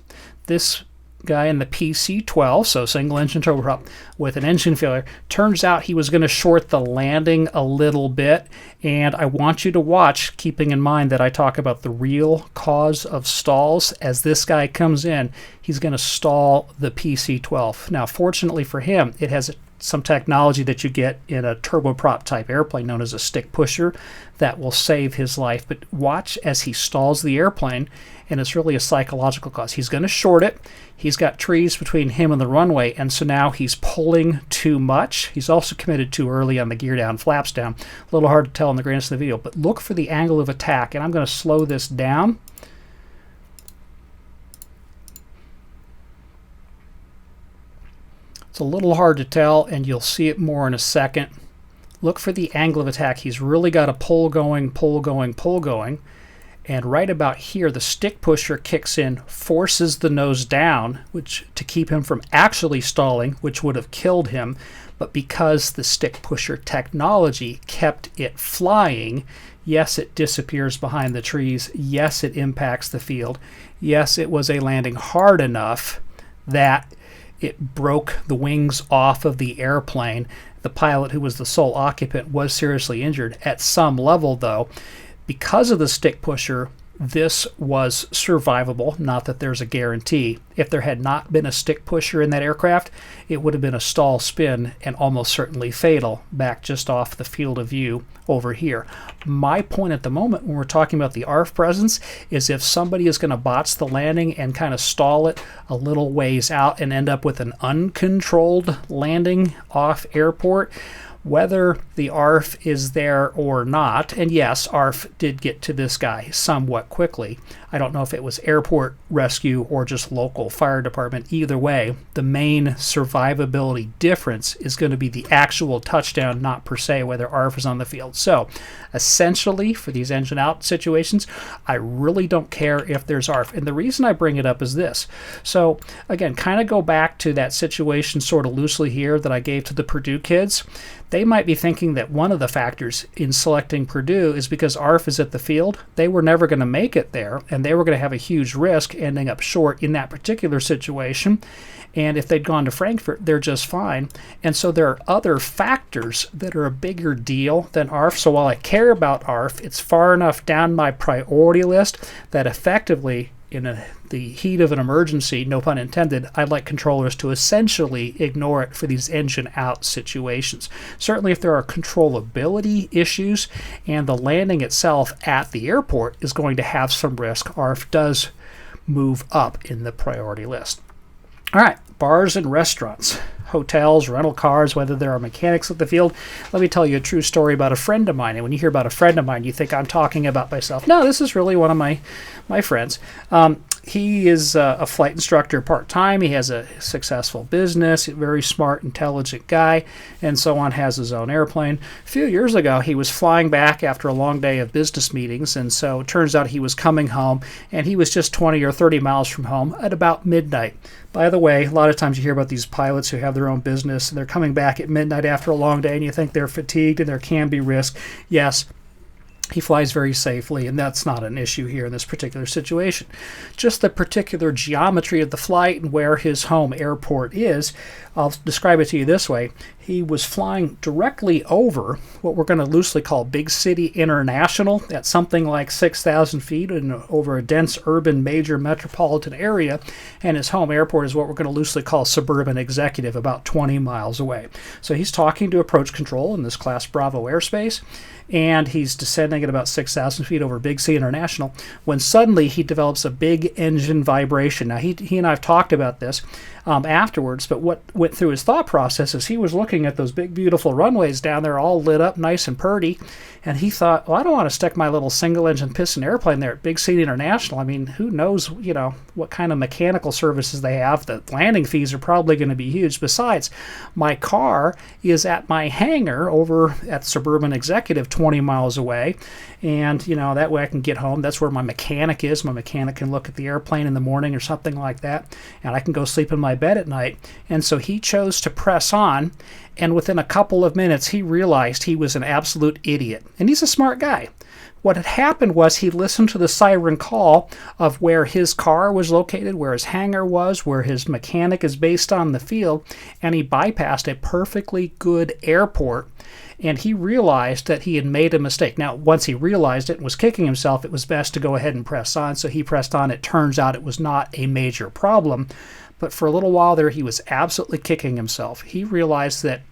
This guy in the PC-12, so single engine turboprop with an engine failure, turns out he was going to short the landing a little bit, and I want you to watch, keeping in mind that I talk about the real cause of stalls. As this guy comes in, he's going to stall the PC-12. Now, fortunately for him, it has some technology that you get in a turboprop type airplane known as a stick pusher that will save his life. But watch as he stalls the airplane, and it's really a psychological cause. He's going to short it. He's got trees between him and the runway, and so now he's pulling too much. He's also committed too early on the gear down, flaps down. A little hard to tell in the grandest of the video, but look for the angle of attack, and I'm going to slow this down. It's a little hard to tell, and you'll see it more in a second. Look for the angle of attack. He's really got a pull going, pull going, pull going. And right about here, the stick pusher kicks in, forces the nose down, which to keep him from actually stalling, which would have killed him. But because the stick pusher technology kept it flying, yes, it disappears behind the trees. Yes, it impacts the field. Yes, it was a landing hard enough that it broke the wings off of the airplane. The pilot, who was the sole occupant, was seriously injured. At some level, though, because of the stick pusher, this was survivable, not that there's a guarantee. If there had not been a stick pusher in that aircraft, it would have been a stall spin and almost certainly fatal back just off the field of view over here. My point at the moment when we're talking about the ARFF presence is if somebody is going to botch the landing and kind of stall it a little ways out and end up with an uncontrolled landing off airport, whether the ARFF is there or not, and yes, ARFF did get to this guy somewhat quickly. I don't know if it was airport rescue or just local fire department. Either way, the main survivability difference is going to be the actual touchdown, not per se whether ARFF is on the field. So essentially, for these engine out situations, I really don't care if there's ARFF. And the reason I bring it up is this. So again, kind of go back to that situation sort of loosely here that I gave to the Purdue kids. They might be thinking that one of the factors in selecting Purdue is because ARFF is at the field. They were never going to make it there, and they were going to have a huge risk ending up short in that particular situation. And if they'd gone to Frankfurt, they're just fine. And so there are other factors that are a bigger deal than ARFF. So while I care about ARFF, it's far enough down my priority list that effectively, in the heat of an emergency, no pun intended, I'd like controllers to essentially ignore it for these engine out situations. Certainly if there are controllability issues and the landing itself at the airport is going to have some risk, ARFF does move up in the priority list. All right, bars and restaurants, hotels, rental cars, whether there are mechanics at the field. Let me tell you a true story about a friend of mine. And when you hear about a friend of mine, you think I'm talking about myself. No, this is really one of my friends. He is a flight instructor part-time. He has a successful business, a very smart, intelligent guy, and so on, has his own airplane. A few years ago, he was flying back after a long day of business meetings, and so it turns out he was coming home, and he was just 20 or 30 miles from home at about midnight. By the way, a lot of times you hear about these pilots who have their own business, and they're coming back at midnight after a long day, and you think they're fatigued and there can be risk. Yes, he flies very safely, and that's not an issue here in this particular situation. Just the particular geometry of the flight and where his home airport is, I'll describe it to you this way. He was flying directly over what we're going to loosely call Big City International at something like 6,000 feet and over a dense urban major metropolitan area, and his home airport is what we're going to loosely call Suburban Executive, about 20 miles away. So he's talking to approach control in this Class Bravo airspace, and he's descending at about 6,000 feet over Big C International when suddenly he develops a big engine vibration. Now, he and I have talked about this afterwards, but what went through his thought process is he was looking at those big, beautiful runways down there all lit up nice and purty, and he thought, well, I don't want to stick my little single-engine piston airplane there at Big C International. I mean, who knows, what kind of mechanical services they have. The landing fees are probably going to be huge. Besides, my car is at my hangar over at Suburban Executive 20 miles away, and, that way I can get home. That's where my mechanic is. My mechanic can look at the airplane in the morning or something like that, and I can go sleep in my bed at night. And so he chose to press on, and within a couple of minutes he realized he was an absolute idiot. And he's a smart guy. What had happened was he listened to the siren call of where his car was located, where his hangar was, where his mechanic is based on the field, and he bypassed a perfectly good airport, and he realized that he had made a mistake. Now, once he realized it and was kicking himself, it was best to go ahead and press on, so he pressed on. It turns out it was not a major problem, but for a little while there, he was absolutely kicking himself. He realized that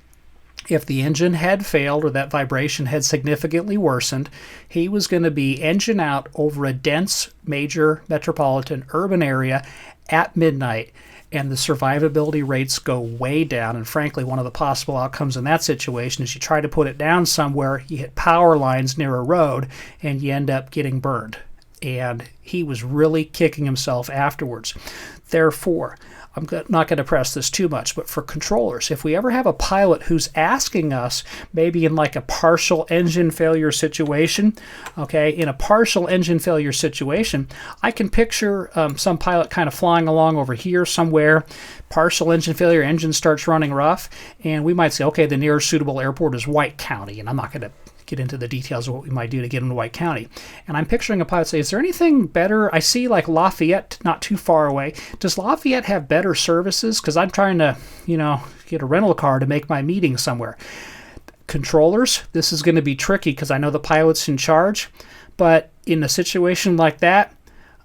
if the engine had failed or that vibration had significantly worsened, he was going to be engine out over a dense, major, metropolitan, urban area at midnight, and the survivability rates go way down. And frankly, one of the possible outcomes in that situation is you try to put it down somewhere, you hit power lines near a road, and you end up getting burned. And he was really kicking himself afterwards. Therefore, I'm not going to press this too much, but for controllers, if we ever have a pilot who's asking us, maybe in like a partial engine failure situation, okay, in a partial engine failure situation, I can picture some pilot kind of flying along over here somewhere, partial engine failure, engine starts running rough, and we might say, okay, the nearest suitable airport is White County, and I'm not going to get into the details of what we might do to get into White County. And I'm picturing a pilot say, is there anything better? I see like Lafayette not too far away. Does Lafayette have better services? Because I'm trying to, get a rental car to make my meeting somewhere. controllers, this is going to be tricky because I know the pilot's in charge, but in a situation like that,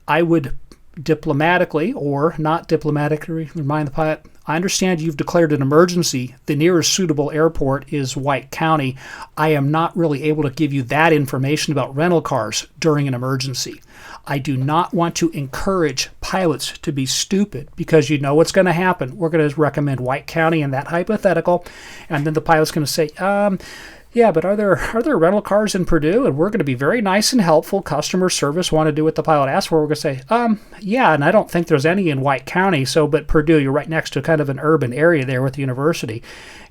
I would diplomatically or not diplomatically remind the pilot, I understand you've declared an emergency. The nearest suitable airport is White County. I am not really able to give you that information about rental cars during an emergency. I do not want to encourage pilots to be stupid because you know what's going to happen. We're going to recommend White County in that hypothetical, and then the pilot's going to say, yeah, but are there rental cars in Purdue? And we're going to be very nice and helpful. Customer service want to do what the pilot asked for. We're going to say, yeah, and I don't think there's any in White County. But Purdue, you're right next to kind of an urban area there with the university.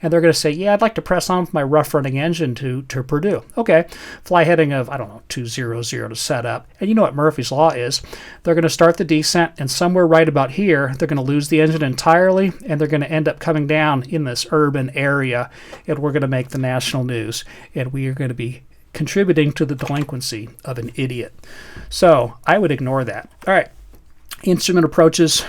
And they're going to say, yeah, I'd like to press on with my rough running engine to Purdue. Okay, fly heading of, 200 to set up. And you know what Murphy's Law is. They're going to start the descent, and somewhere right about here, they're going to lose the engine entirely, and they're going to end up coming down in this urban area, and we're going to make the national news, and we are going to be contributing to the delinquency of an idiot. So I would ignore that. All right. Instrument approaches,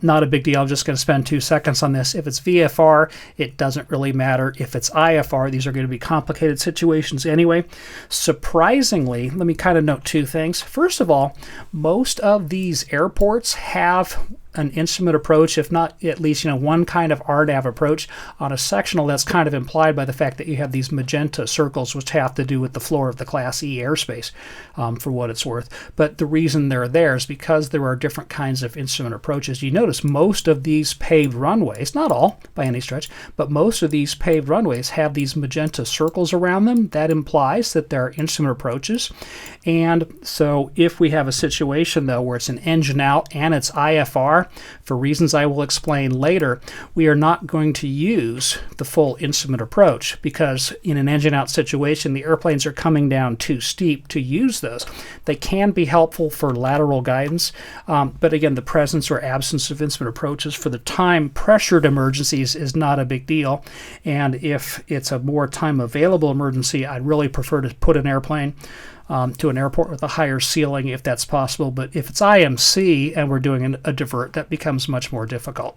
not a big deal. I'm just going to spend 2 seconds on this. If it's VFR, it doesn't really matter. If it's IFR, these are going to be complicated situations anyway. Surprisingly, let me kind of note 2 things. First of all, most of these airports have an instrument approach, if not at least one kind of RNAV approach on a sectional. That's kind of implied by the fact that you have these magenta circles, which have to do with the floor of the Class E airspace, for what it's worth. But the reason they're there is because there are different kinds of instrument approaches. You notice most of these paved runways, not all by any stretch, but most of these paved runways have these magenta circles around them. That implies that there are instrument approaches. And so if we have a situation, though, where it's an engine out and it's IFR, for reasons I will explain later, we are not going to use the full instrument approach because in an engine out situation, the airplanes are coming down too steep to use those. They can be helpful for lateral guidance, but again, the presence or absence of instrument approaches for the time pressured emergencies is not a big deal. And if it's a more time available emergency, I'd really prefer to put an airplane to an airport with a higher ceiling if that's possible. But if it's IMC and we're doing a divert, that becomes much more difficult.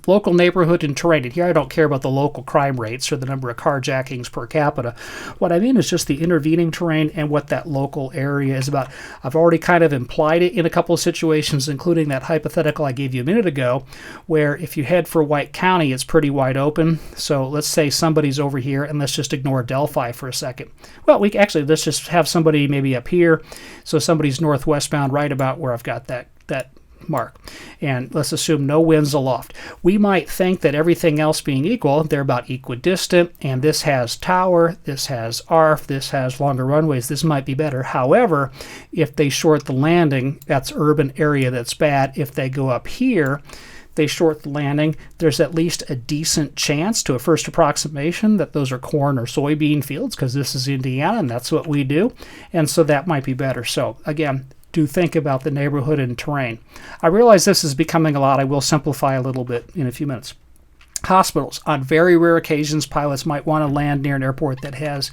Local neighborhood and terrain. And here I don't care about the local crime rates or the number of carjackings per capita. What I mean is just the intervening terrain and what that local area is about. I've already kind of implied it in a couple of situations, including that hypothetical I gave you a minute ago, where if you head for White County, it's pretty wide open. So let's say somebody's over here, and let's just ignore Delphi for a second. Well, let's just have somebody maybe up here. So somebody's northwestbound right about where I've got that mark. And let's assume no winds aloft. We might think that everything else being equal, they're about equidistant, and this has tower, this has ARFF, this has longer runways, this might be better. However, if they short the landing, that's urban area that's bad. If they go up here, they short the landing, there's at least a decent chance to a first approximation that those are corn or soybean fields because this is Indiana and that's what we do. And so that might be better. So again, do think about the neighborhood and terrain. I realize this is becoming a lot. I will simplify a little bit in a few minutes. Hospitals. On very rare occasions, pilots might want to land near an airport that has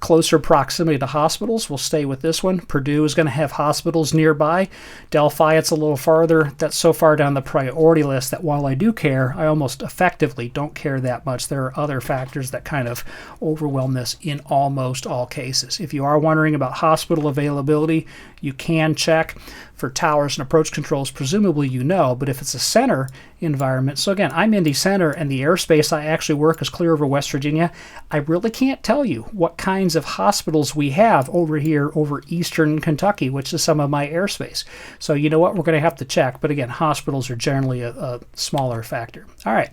closer proximity to hospitals. We'll stay with this one. Purdue is going to have hospitals nearby. Delphi, it's a little farther. That's so far down the priority list that while I do care, I almost effectively don't care that much. There are other factors that kind of overwhelm this in almost all cases. If you are wondering about hospital availability, you can check for towers and approach controls. Presumably you know, but if it's a center environment, so again, I'm Indy Center and the airspace I actually work is clear over West Virginia, I really can't tell you what kinds of hospitals we have over here over eastern Kentucky, which is some of my airspace. So you know what, we're going to have to check. But again, hospitals are generally a smaller factor. All right,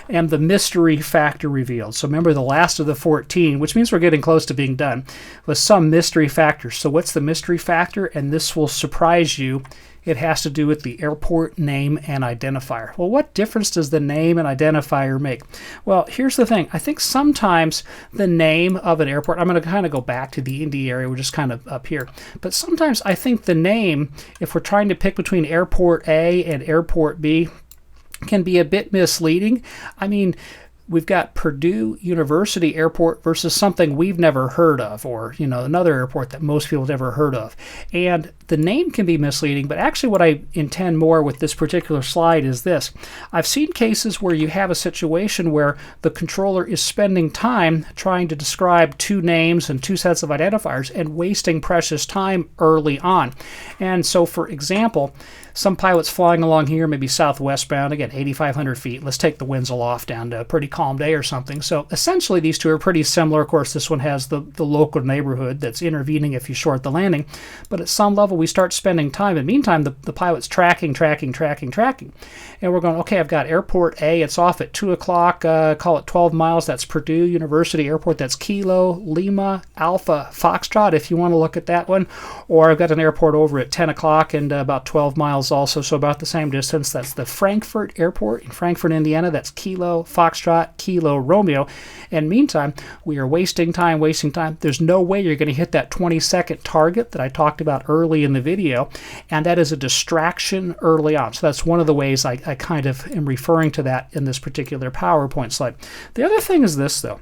and the mystery factor revealed. So remember the last of the 14, which means we're getting close to being done, with some mystery factors. So what's the mystery factor? And this will surprise you. It has to do with the airport name and identifier. Well, what difference does the name and identifier make? Well, here's the thing. I think sometimes the name of an airport, I'm going to kind of go back to the Indy area, we're just kind of up here, but sometimes I think the name, if we're trying to pick between airport A and airport B, can be a bit misleading. I mean, we've got Purdue University Airport versus something we've never heard of, or another airport that most people have never heard of. And the name can be misleading, but actually what I intend more with this particular slide is this. I've seen cases where you have a situation where the controller is spending time trying to describe two names and two sets of identifiers and wasting precious time early on. And so, for example, some pilots flying along here, maybe southwest bound, again, 8,500 feet. Let's take the winds aloft down to a pretty calm day or something. So essentially, these two are pretty similar. Of course, this one has the local neighborhood that's intervening if you short the landing. But at some level, we start spending time. In the meantime, the pilot's tracking. And we're going, okay, I've got airport A. It's off at 2 o'clock. Call it 12 miles. That's Purdue University Airport. That's Kilo, Lima, Alpha, Foxtrot, if you want to look at that one. Or I've got an airport over at 10 o'clock and about 12 miles also, so about the same distance. That's the Frankfurt Airport in Frankfurt, Indiana. That's Kilo, Foxtrot, Kilo, Romeo. And meantime, we are wasting time. There's no way you're going to hit that 20-second target that I talked about early in the video, and that is a distraction early on. So that's one of the ways I kind of am referring to that in this particular PowerPoint slide. The other thing is this, though.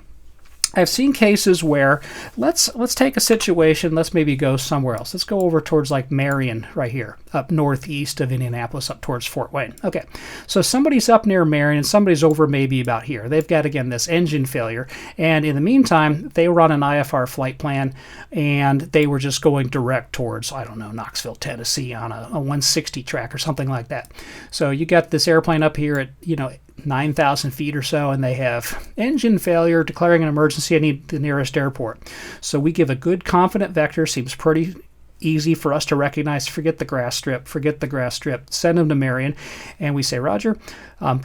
I've seen cases where, let's take a situation, let's maybe go somewhere else. Let's go over towards like Marion right here, up northeast of Indianapolis, up towards Fort Wayne. Okay, so somebody's up near Marion, somebody's over maybe about here. They've got, again, this engine failure, and in the meantime, they were on an IFR flight plan, and they were just going direct towards, I don't know, Knoxville, Tennessee on a 160 track or something like that. So you got this airplane up here at, 9,000 feet or so, and they have engine failure, declaring an emergency. I need the nearest airport. So we give a good confident vector. Seems pretty easy for us to recognize. Forget the grass strip, send them to Marion, and we say, Roger,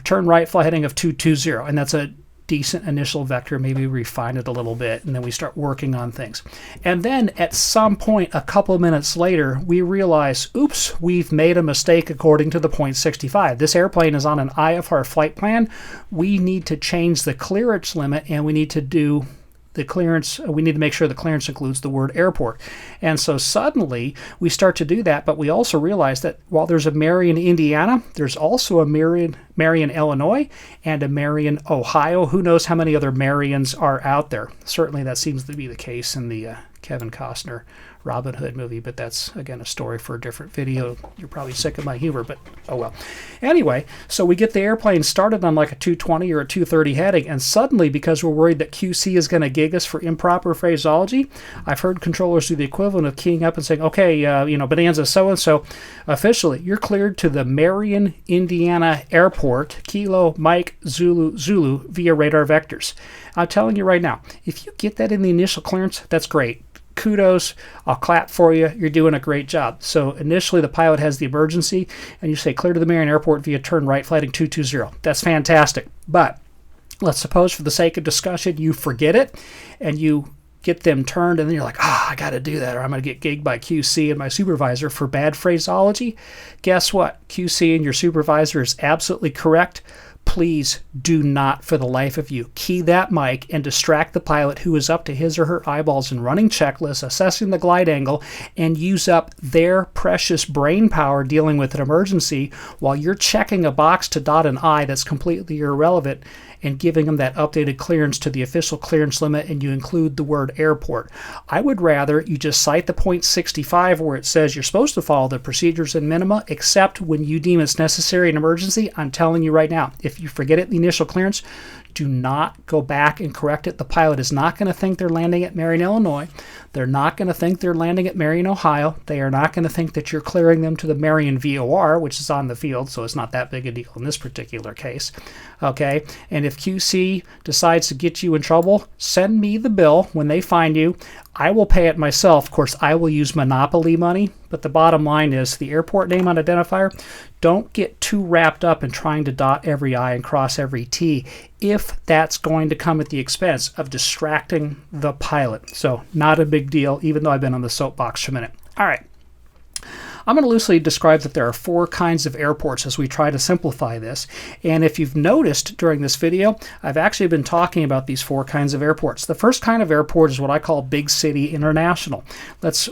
turn right, fly heading of 220, and that's a decent initial vector. Maybe refine it a little bit, and then we start working on things. And then at some point, a couple of minutes later, we realize, oops, we've made a mistake according to the 0.65. This airplane is on an IFR flight plan. We need to change the clearance limit, and we need to do the clearance, we need to make sure the clearance includes the word airport. And so suddenly we start to do that, but we also realize that while there's a Marion, Indiana, there's also a Marion, Illinois, and a Marion, Ohio. Who knows how many other Marions are out there? Certainly that seems to be the case in the Kevin Costner Robin Hood movie, but that's, again, a story for a different video. You're probably sick of my humor, but oh well. Anyway, so we get the airplane started on like a 220 or a 230 heading, and suddenly, because we're worried that QC is going to gig us for improper phraseology, I've heard controllers do the equivalent of keying up and saying, okay, Bonanza so-and-so, officially, you're cleared to the Marion, Indiana Airport, Kilo, Mike, Zulu, via radar vectors. I'm telling you right now, if you get that in the initial clearance, that's great. Kudos, I'll clap for you, you're doing a great job. So initially the pilot has the emergency, and you say clear to the Marion Airport via turn right, flighting 220. That's fantastic. But let's suppose for the sake of discussion you forget it, and you get them turned, and then you're like, I got to do that, or I'm going to get gigged by QC and my supervisor for bad phraseology. Guess what? QC and your supervisor is absolutely correct. Please do not, for the life of you, key that mic and distract the pilot who is up to his or her eyeballs in running checklists, assessing the glide angle, and use up their precious brain power dealing with an emergency while you're checking a box to dot an I that's completely irrelevant and giving them that updated clearance to the official clearance limit, and you include the word airport. I would rather you just cite the 0.65 where it says you're supposed to follow the procedures and minima, except when you deem it's necessary in emergency. I'm telling you right now, if you forget it in the initial clearance, do not go back and correct it. The pilot is not going to think they're landing at Marion, Illinois. They're not going to think they're landing at Marion, Ohio. They are not going to think that you're clearing them to the Marion VOR, which is on the field, so it's not that big a deal in this particular case. Okay, and if QC decides to get you in trouble, send me the bill when they find you. I will pay it myself. Of course, I will use Monopoly money, but the bottom line is the airport name on identifier, don't get too wrapped up in trying to dot every I and cross every T if that's going to come at the expense of distracting the pilot. So not a big deal, even though I've been on the soapbox for a minute. All right. I'm going to loosely describe that there are 4 kinds of airports as we try to simplify this. And if you've noticed during this video, I've actually been talking about these 4 kinds of airports. The first kind of airport is what I call big city international.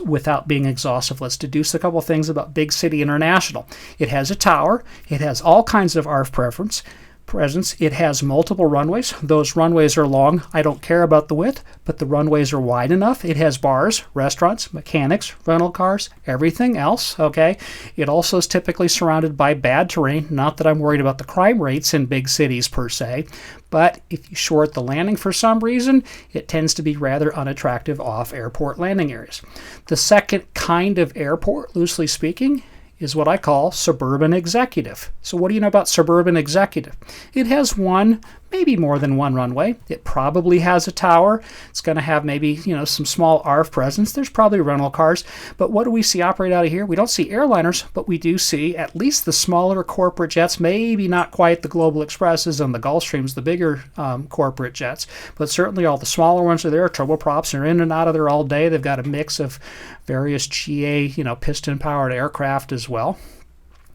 Without being exhaustive, let's deduce a couple things about big city international. It has a tower. It has all kinds of ARFF preference. presence. It has multiple runways. Those runways are long. I don't care about the width, but the runways are wide enough. It has bars, restaurants, mechanics, rental cars, everything else, okay? It also is typically surrounded by bad terrain. Not that I'm worried about the crime rates in big cities per se, but if you short the landing for some reason, it tends to be rather unattractive off-airport landing areas. The second kind of airport, loosely speaking, is what I call suburban executive. So what do you know about suburban executive? It has one, maybe more than one runway. It probably has a tower. It's going to have maybe, some small ARFF presence. There's probably rental cars. But what do we see operate out of here? We don't see airliners, but we do see at least the smaller corporate jets, maybe not quite the Global Expresses and the Gulfstreams, the bigger corporate jets, but certainly all the smaller ones are there. Turboprops are in and out of there all day. They've got a mix of various GA, piston-powered aircraft as well.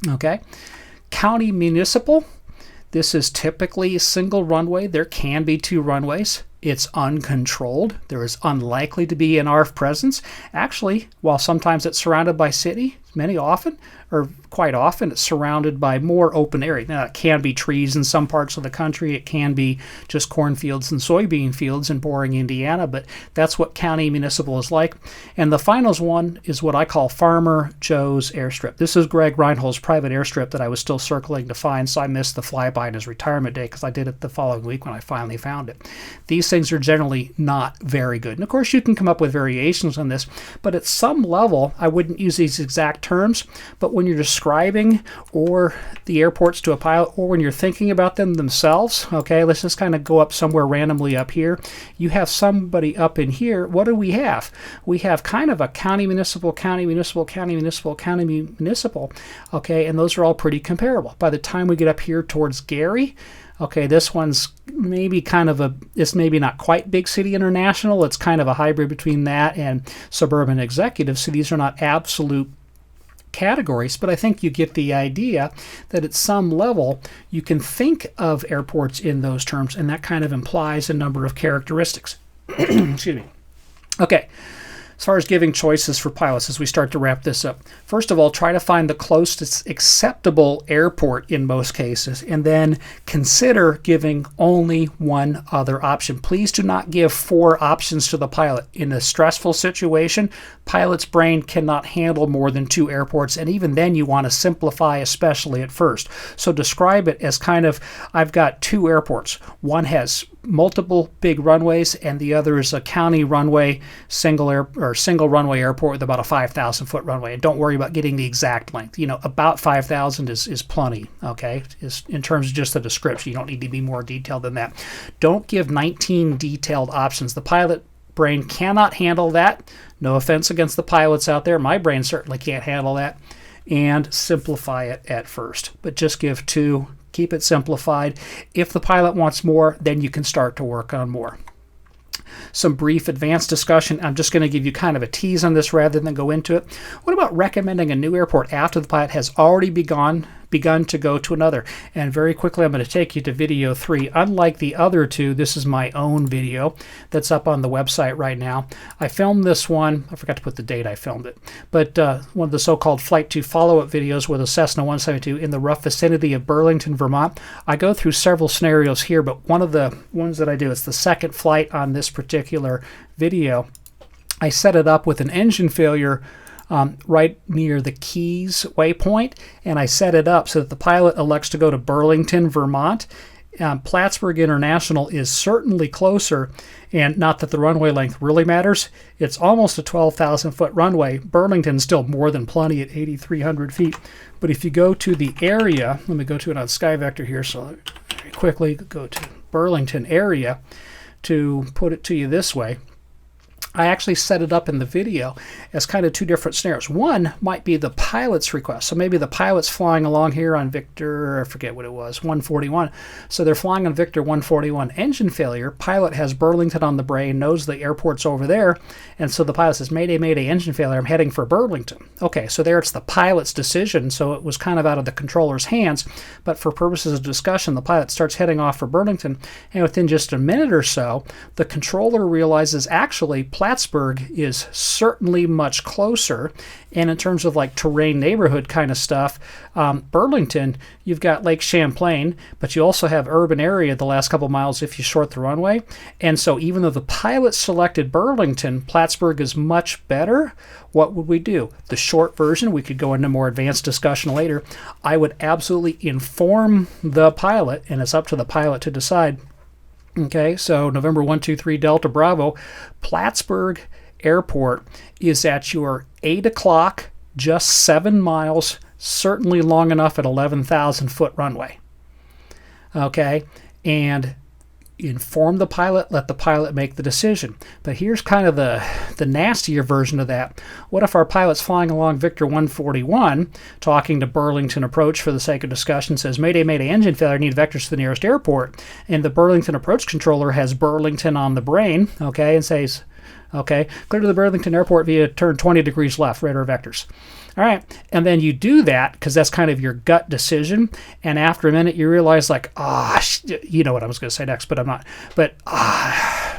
Okay. County municipal. This is typically a single runway. There can be two runways. It's uncontrolled. There is unlikely to be an ARFF presence. Actually, while sometimes it's surrounded by city, quite often, it's surrounded by more open area. Now, it can be trees in some parts of the country. It can be just cornfields and soybean fields in boring Indiana, but that's what county municipal is like. And the final one is what I call Farmer Joe's Airstrip. This is Greg Reinhold's private airstrip that I was still circling to find, so I missed the flyby in his retirement day because I did it the following week when I finally found it. These things are generally not very good. And of course, you can come up with variations on this, but at some level, I wouldn't use these exact terms, but when you're describing or the airports to a pilot, or when you're thinking about them themselves, okay, let's just kind of go up somewhere randomly up here. You have somebody up in here. What do we have? We have kind of a county municipal, county municipal, county municipal, county municipal, okay, and those are all pretty comparable. By the time we get up here towards Gary, okay, this one's maybe it's maybe not quite big city international. It's kind of a hybrid between that and suburban executive. So these are not absolute categories, but I think you get the idea that at some level you can think of airports in those terms, and that kind of implies a number of characteristics. Excuse me. Okay. As far as giving choices for pilots as we start to wrap this up, first of all, try to find the closest acceptable airport in most cases, and then consider giving only one other option. Please do not give 4 options to the pilot. In a stressful situation, pilot's brain cannot handle more than 2 airports, and even then you want to simplify, especially at first. So describe it as kind of, I've got 2 airports. One has multiple big runways, and the other is a county runway, single runway airport with about a 5,000 foot runway. And don't worry about getting the exact length. About 5,000 is plenty, okay, is in terms of just the description. You don't need to be more detailed than that. Don't give 19 detailed options. The pilot brain cannot handle that. No offense against the pilots out there. My brain certainly can't handle that. And simplify it at first. But just give 2. Keep it simplified. If the pilot wants more, then you can start to work on more. Some brief advanced discussion. I'm just going to give you kind of a tease on this rather than go into it. What about recommending a new airport after the pilot has already begun to go to another? And very quickly, I'm going to take you to video 3. Unlike the other 2, this is my own video that's up on the website right now. I filmed this one. I forgot to put the date I filmed it. But one of the so-called Flight 2 follow-up videos with a Cessna 172 in the rough vicinity of Burlington, Vermont. I go through several scenarios here, but one of the ones that I do, it's the second flight on this particular video. I set it up with an engine failure right near the Keys waypoint, and I set it up so that the pilot elects to go to Burlington, Vermont. Plattsburgh International is certainly closer, and not that the runway length really matters. It's almost a 12,000 foot runway. Burlington's still more than plenty at 8,300 feet. But if you go to the area, let me go to it on SkyVector here, so very quickly go to Burlington area to put it to you this way. I actually set it up in the video as kind of 2 different scenarios. One might be the pilot's request. So maybe the pilot's flying along here on Victor, I forget what it was, 141. So they're flying on Victor 141, engine failure. Pilot has Burlington on the brain, knows the airport's over there. And so the pilot says, Mayday, Mayday, engine failure, I'm heading for Burlington. Okay, so there it's the pilot's decision. So it was kind of out of the controller's hands. But for purposes of discussion, the pilot starts heading off for Burlington. And within just a minute or so, the controller realizes actually Plattsburgh is certainly much closer. And in terms of like terrain neighborhood kind of stuff, Burlington, you've got Lake Champlain, but you also have urban area the last couple miles if you short the runway. And so even though the pilot selected Burlington, Plattsburgh is much better. What would we do? The short version, we could go into more advanced discussion later. I would absolutely inform the pilot, and it's up to the pilot to decide. Okay, so November 123 Delta Bravo, Plattsburgh Airport is at your 8 o'clock, just 7 miles, certainly long enough at 11,000 foot runway. Okay, and inform the pilot, let the pilot make the decision. But here's kind of the nastier version of that. What if our pilot's flying along Victor 141, talking to Burlington approach for the sake of discussion, says, Mayday, Mayday, engine failure, need vectors to the nearest airport, and the Burlington approach controller has Burlington on the brain, okay, and says, okay, clear to the Burlington airport via turn 20 degrees left, radar vectors. All right, and then you do that because that's kind of your gut decision, and after a minute you realize like, you know what I was going to say next, but I'm not. But,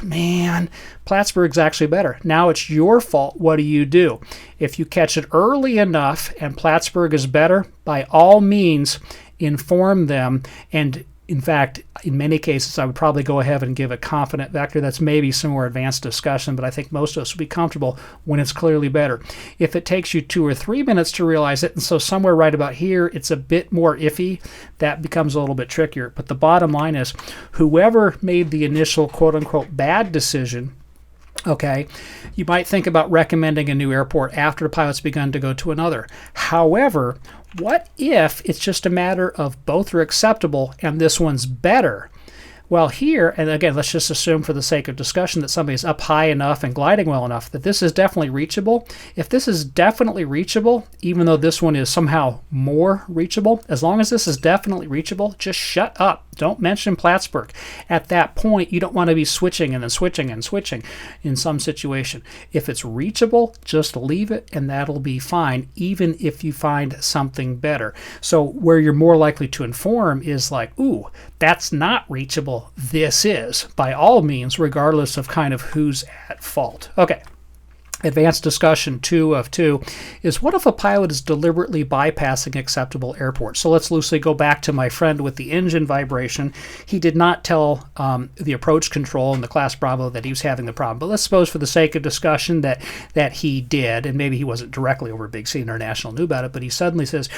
man, Plattsburgh's actually better. Now it's your fault. What do you do? If you catch it early enough and Plattsburgh is better, by all means, inform them. And in fact, in many cases, I would probably go ahead and give a confident vector. That's maybe some more advanced discussion, but I think most of us would be comfortable when it's clearly better. If it takes you 2 or 3 minutes to realize it, and so somewhere right about here, it's a bit more iffy, that becomes a little bit trickier. But the bottom line is, whoever made the initial quote-unquote bad decision, okay, you might think about recommending a new airport after the pilot's begun to go to another. However, what if it's just a matter of both are acceptable and this one's better? Well, here, and again, let's just assume for the sake of discussion that somebody's up high enough and gliding well enough that this is definitely reachable. If this is definitely reachable, even though this one is somehow more reachable, as long as this is definitely reachable, just shut up. Don't mention Plattsburgh. At that point, you don't want to be switching and then switching and switching in some situation. If it's reachable, just leave it and that'll be fine, even if you find something better. So where you're more likely to inform is like, ooh, that's not reachable. This is, by all means, regardless of kind of who's at fault. Okay. Advanced discussion 2 of 2 is what if a pilot is deliberately bypassing acceptable airports? So let's loosely go back to my friend with the engine vibration. He did not tell the approach control in the class Bravo that he was having the problem. But let's suppose for the sake of discussion that he did, and maybe he wasn't directly over Big C International knew about it, but he suddenly says,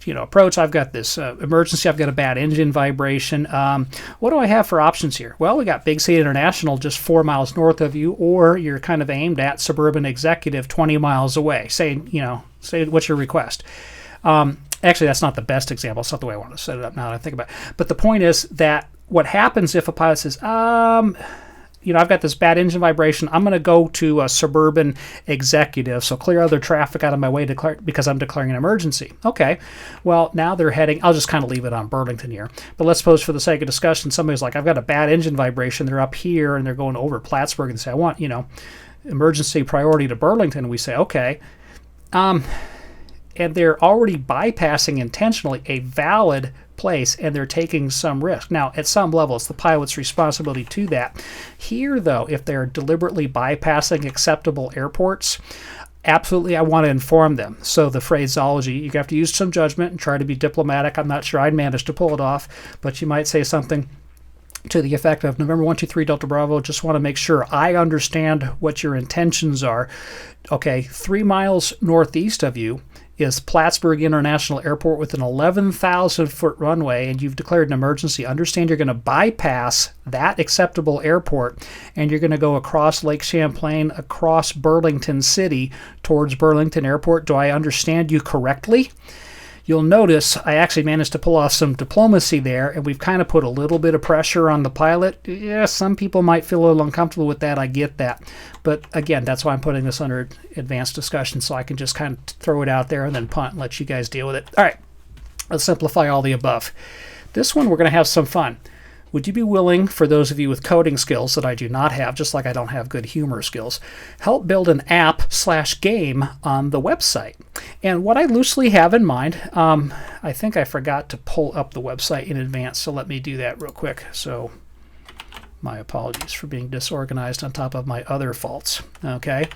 approach, I've got this emergency, I've got a bad engine vibration. What do I have for options here? Well, we got Big C International just 4 miles north of you, or you're kind of aimed at Suburban Executive 20 miles away. Say what's your request? Actually, that's not the best example. It's not the way I want to set it up now that I think about it. But the point is that what happens if a pilot says, I've got this bad engine vibration. I'm going to go to a Suburban Executive, so clear other traffic out of my way because I'm declaring an emergency. Okay, well, now they're heading, I'll just kind of leave it on Burlington here. But let's suppose for the sake of discussion, somebody's like, I've got a bad engine vibration. They're up here, and they're going over Plattsburgh and say, I want, emergency priority to Burlington. And we say, okay. And they're already bypassing intentionally a valid place, and they're taking some risk. Now, at some level, it's the pilot's responsibility to that. Here, though, if they're deliberately bypassing acceptable airports, absolutely, I want to inform them. So the phraseology, you have to use some judgment and try to be diplomatic. I'm not sure I'd manage to pull it off, but you might say something to the effect of, November 123 Delta Bravo, just want to make sure I understand what your intentions are. Okay, 3 miles northeast of you is Plattsburgh International Airport with an 11,000-foot runway, and you've declared an emergency. Understand you're going to bypass that acceptable airport, and you're going to go across Lake Champlain, across Burlington City, towards Burlington Airport. Do I understand you correctly? You'll notice I actually managed to pull off some diplomacy there, and we've kind of put a little bit of pressure on the pilot. Yeah, some people might feel a little uncomfortable with that. I get that. But again, that's why I'm putting this under advanced discussion, so I can just kind of throw it out there and then punt and let you guys deal with it. All right, let's simplify all the above. This one, we're going to have some fun. Would you be willing, for those of you with coding skills that I do not have, just like I don't have good humor skills, help build an app/game on the website? And what I loosely have in mind, I think I forgot to pull up the website in advance, so let me do that real quick. So My apologies for being disorganized on top of my other faults. Okay.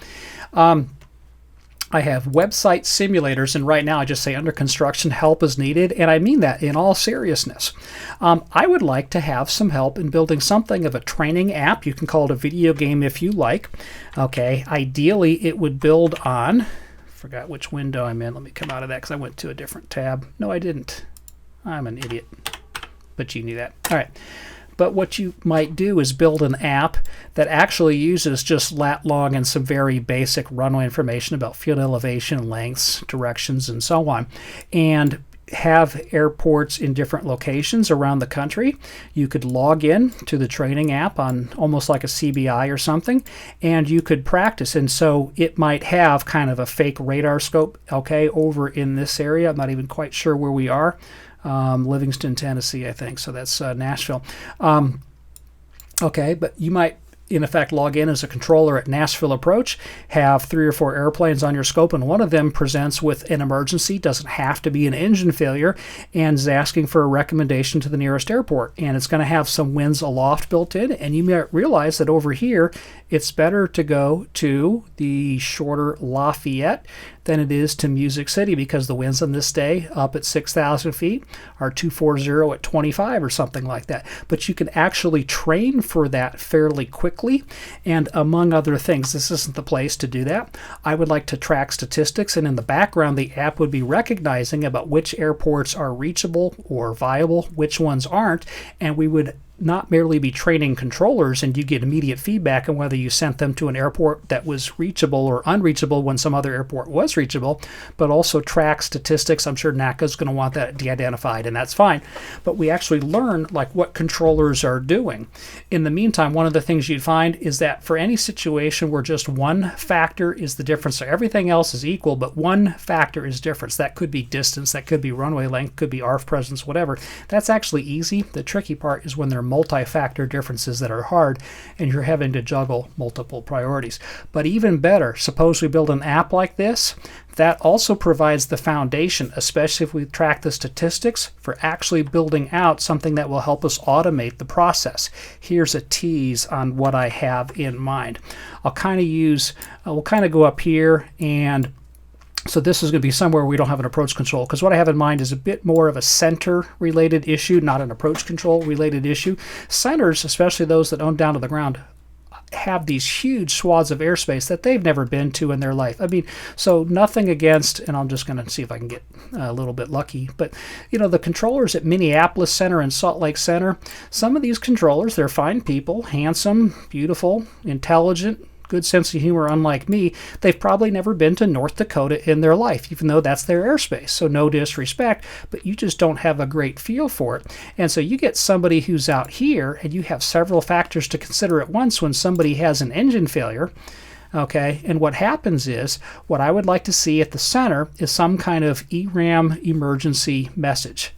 I have website simulators, and right now I just say under construction, help is needed, and I mean that in all seriousness. I would like to have some help in building something of a training app. You can call it a video game if you like. Okay, ideally it would build on, forgot which window I'm in. Let me come out of that because I went to a different tab. No, I didn't. I'm an idiot, but you knew that. All right. But what you might do is build an app that actually uses just lat long and some very basic runway information about field elevation, lengths, directions, and so on, and have airports in different locations around the country. You could log in to the training app on almost like a CBI or something, and you could practice. And so it might have kind of a fake radar scope, okay, over in this area. I'm not even quite sure where we are. Livingston, Tennessee, I think. So that's Nashville. Okay, but you might, in effect, log in as a controller at Nashville Approach, have 3 or 4 airplanes on your scope, and one of them presents with an emergency, doesn't have to be an engine failure, and is asking for a recommendation to the nearest airport. And it's going to have some winds aloft built in, and you might realize that over here, it's better to go to the shorter Lafayette than it is to Music City, because the winds on this day up at 6,000 feet are 240 at 25 or something like that. But you can actually train for that fairly quickly, and among other things, this isn't the place to do that. I would like to track statistics, and in the background the app would be recognizing about which airports are reachable or viable, which ones aren't, and we would not merely be training controllers and you get immediate feedback on whether you sent them to an airport that was reachable or unreachable when some other airport was reachable, but also track statistics. I'm sure NACA's going to want that de-identified, and that's fine. But we actually learn like what controllers are doing. In the meantime, one of the things you'd find is that for any situation where just one factor is the difference, so everything else is equal, but one factor is difference. That could be distance, that could be runway length, could be ARFF presence, whatever. That's actually easy. The tricky part is when they're multi-factor differences that are hard and you're having to juggle multiple priorities. But even better, suppose we build an app like this that also provides the foundation, especially if we track the statistics, for actually building out something that will help us automate the process. Here's a tease on what I have in mind. I'll kind of use, we'll kind of go up here, and so this is going to be somewhere we don't have an approach control, because what I have in mind is a bit more of a center-related issue, not an approach control-related issue. Centers, especially those that own down to the ground, have these huge swaths of airspace that they've never been to in their life. I mean, so nothing against, and I'm just going to see if I can get a little bit lucky, but you know, the controllers at Minneapolis Center and Salt Lake Center, some of these controllers, they're fine people, handsome, beautiful, intelligent, good sense of humor, unlike me. They've probably never been to North Dakota in their life, even though that's their airspace. So no disrespect, but you just don't have a great feel for it. And so you get somebody who's out here, and you have several factors to consider at once when somebody has an engine failure. Okay, and what happens is, what I would like to see at the center is some kind of ERAM emergency message.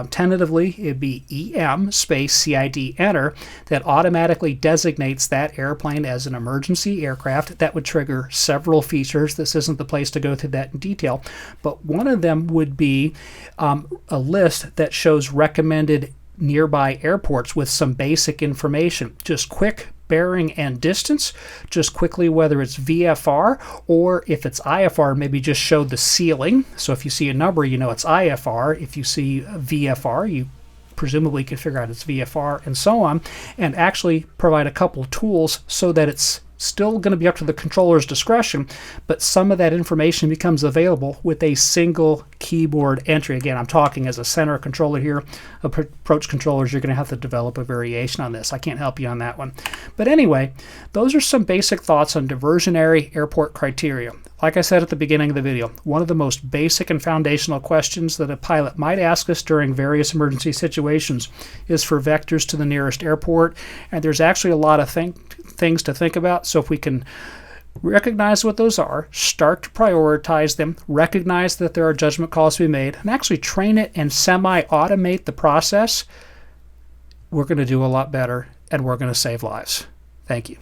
Tentatively, it'd be EM space CID enter that automatically designates that airplane as an emergency aircraft. That would trigger several features. This isn't the place to go through that in detail, but one of them would be a list that shows recommended nearby airports with some basic information, just quick bearing and distance, just quickly whether it's VFR, or if it's IFR, maybe just show the ceiling. So if you see a number, you know it's IFR. If you see VFR, you presumably can figure out it's VFR, and so on, and actually provide a couple tools so that it's still going to be up to the controller's discretion, but some of that information becomes available with a single keyboard entry. Again, I'm talking as a center controller here. Approach controllers, you're going to have to develop a variation on this. I can't help you on that one. But anyway, those are some basic thoughts on diversionary airport criteria. Like I said at the beginning of the video, one of the most basic and foundational questions that a pilot might ask us during various emergency situations is for vectors to the nearest airport, and there's actually a lot of things to think about. So if we can recognize what those are, start to prioritize them, recognize that there are judgment calls to be made, and actually train it and semi-automate the process, we're going to do a lot better, and we're going to save lives. Thank you.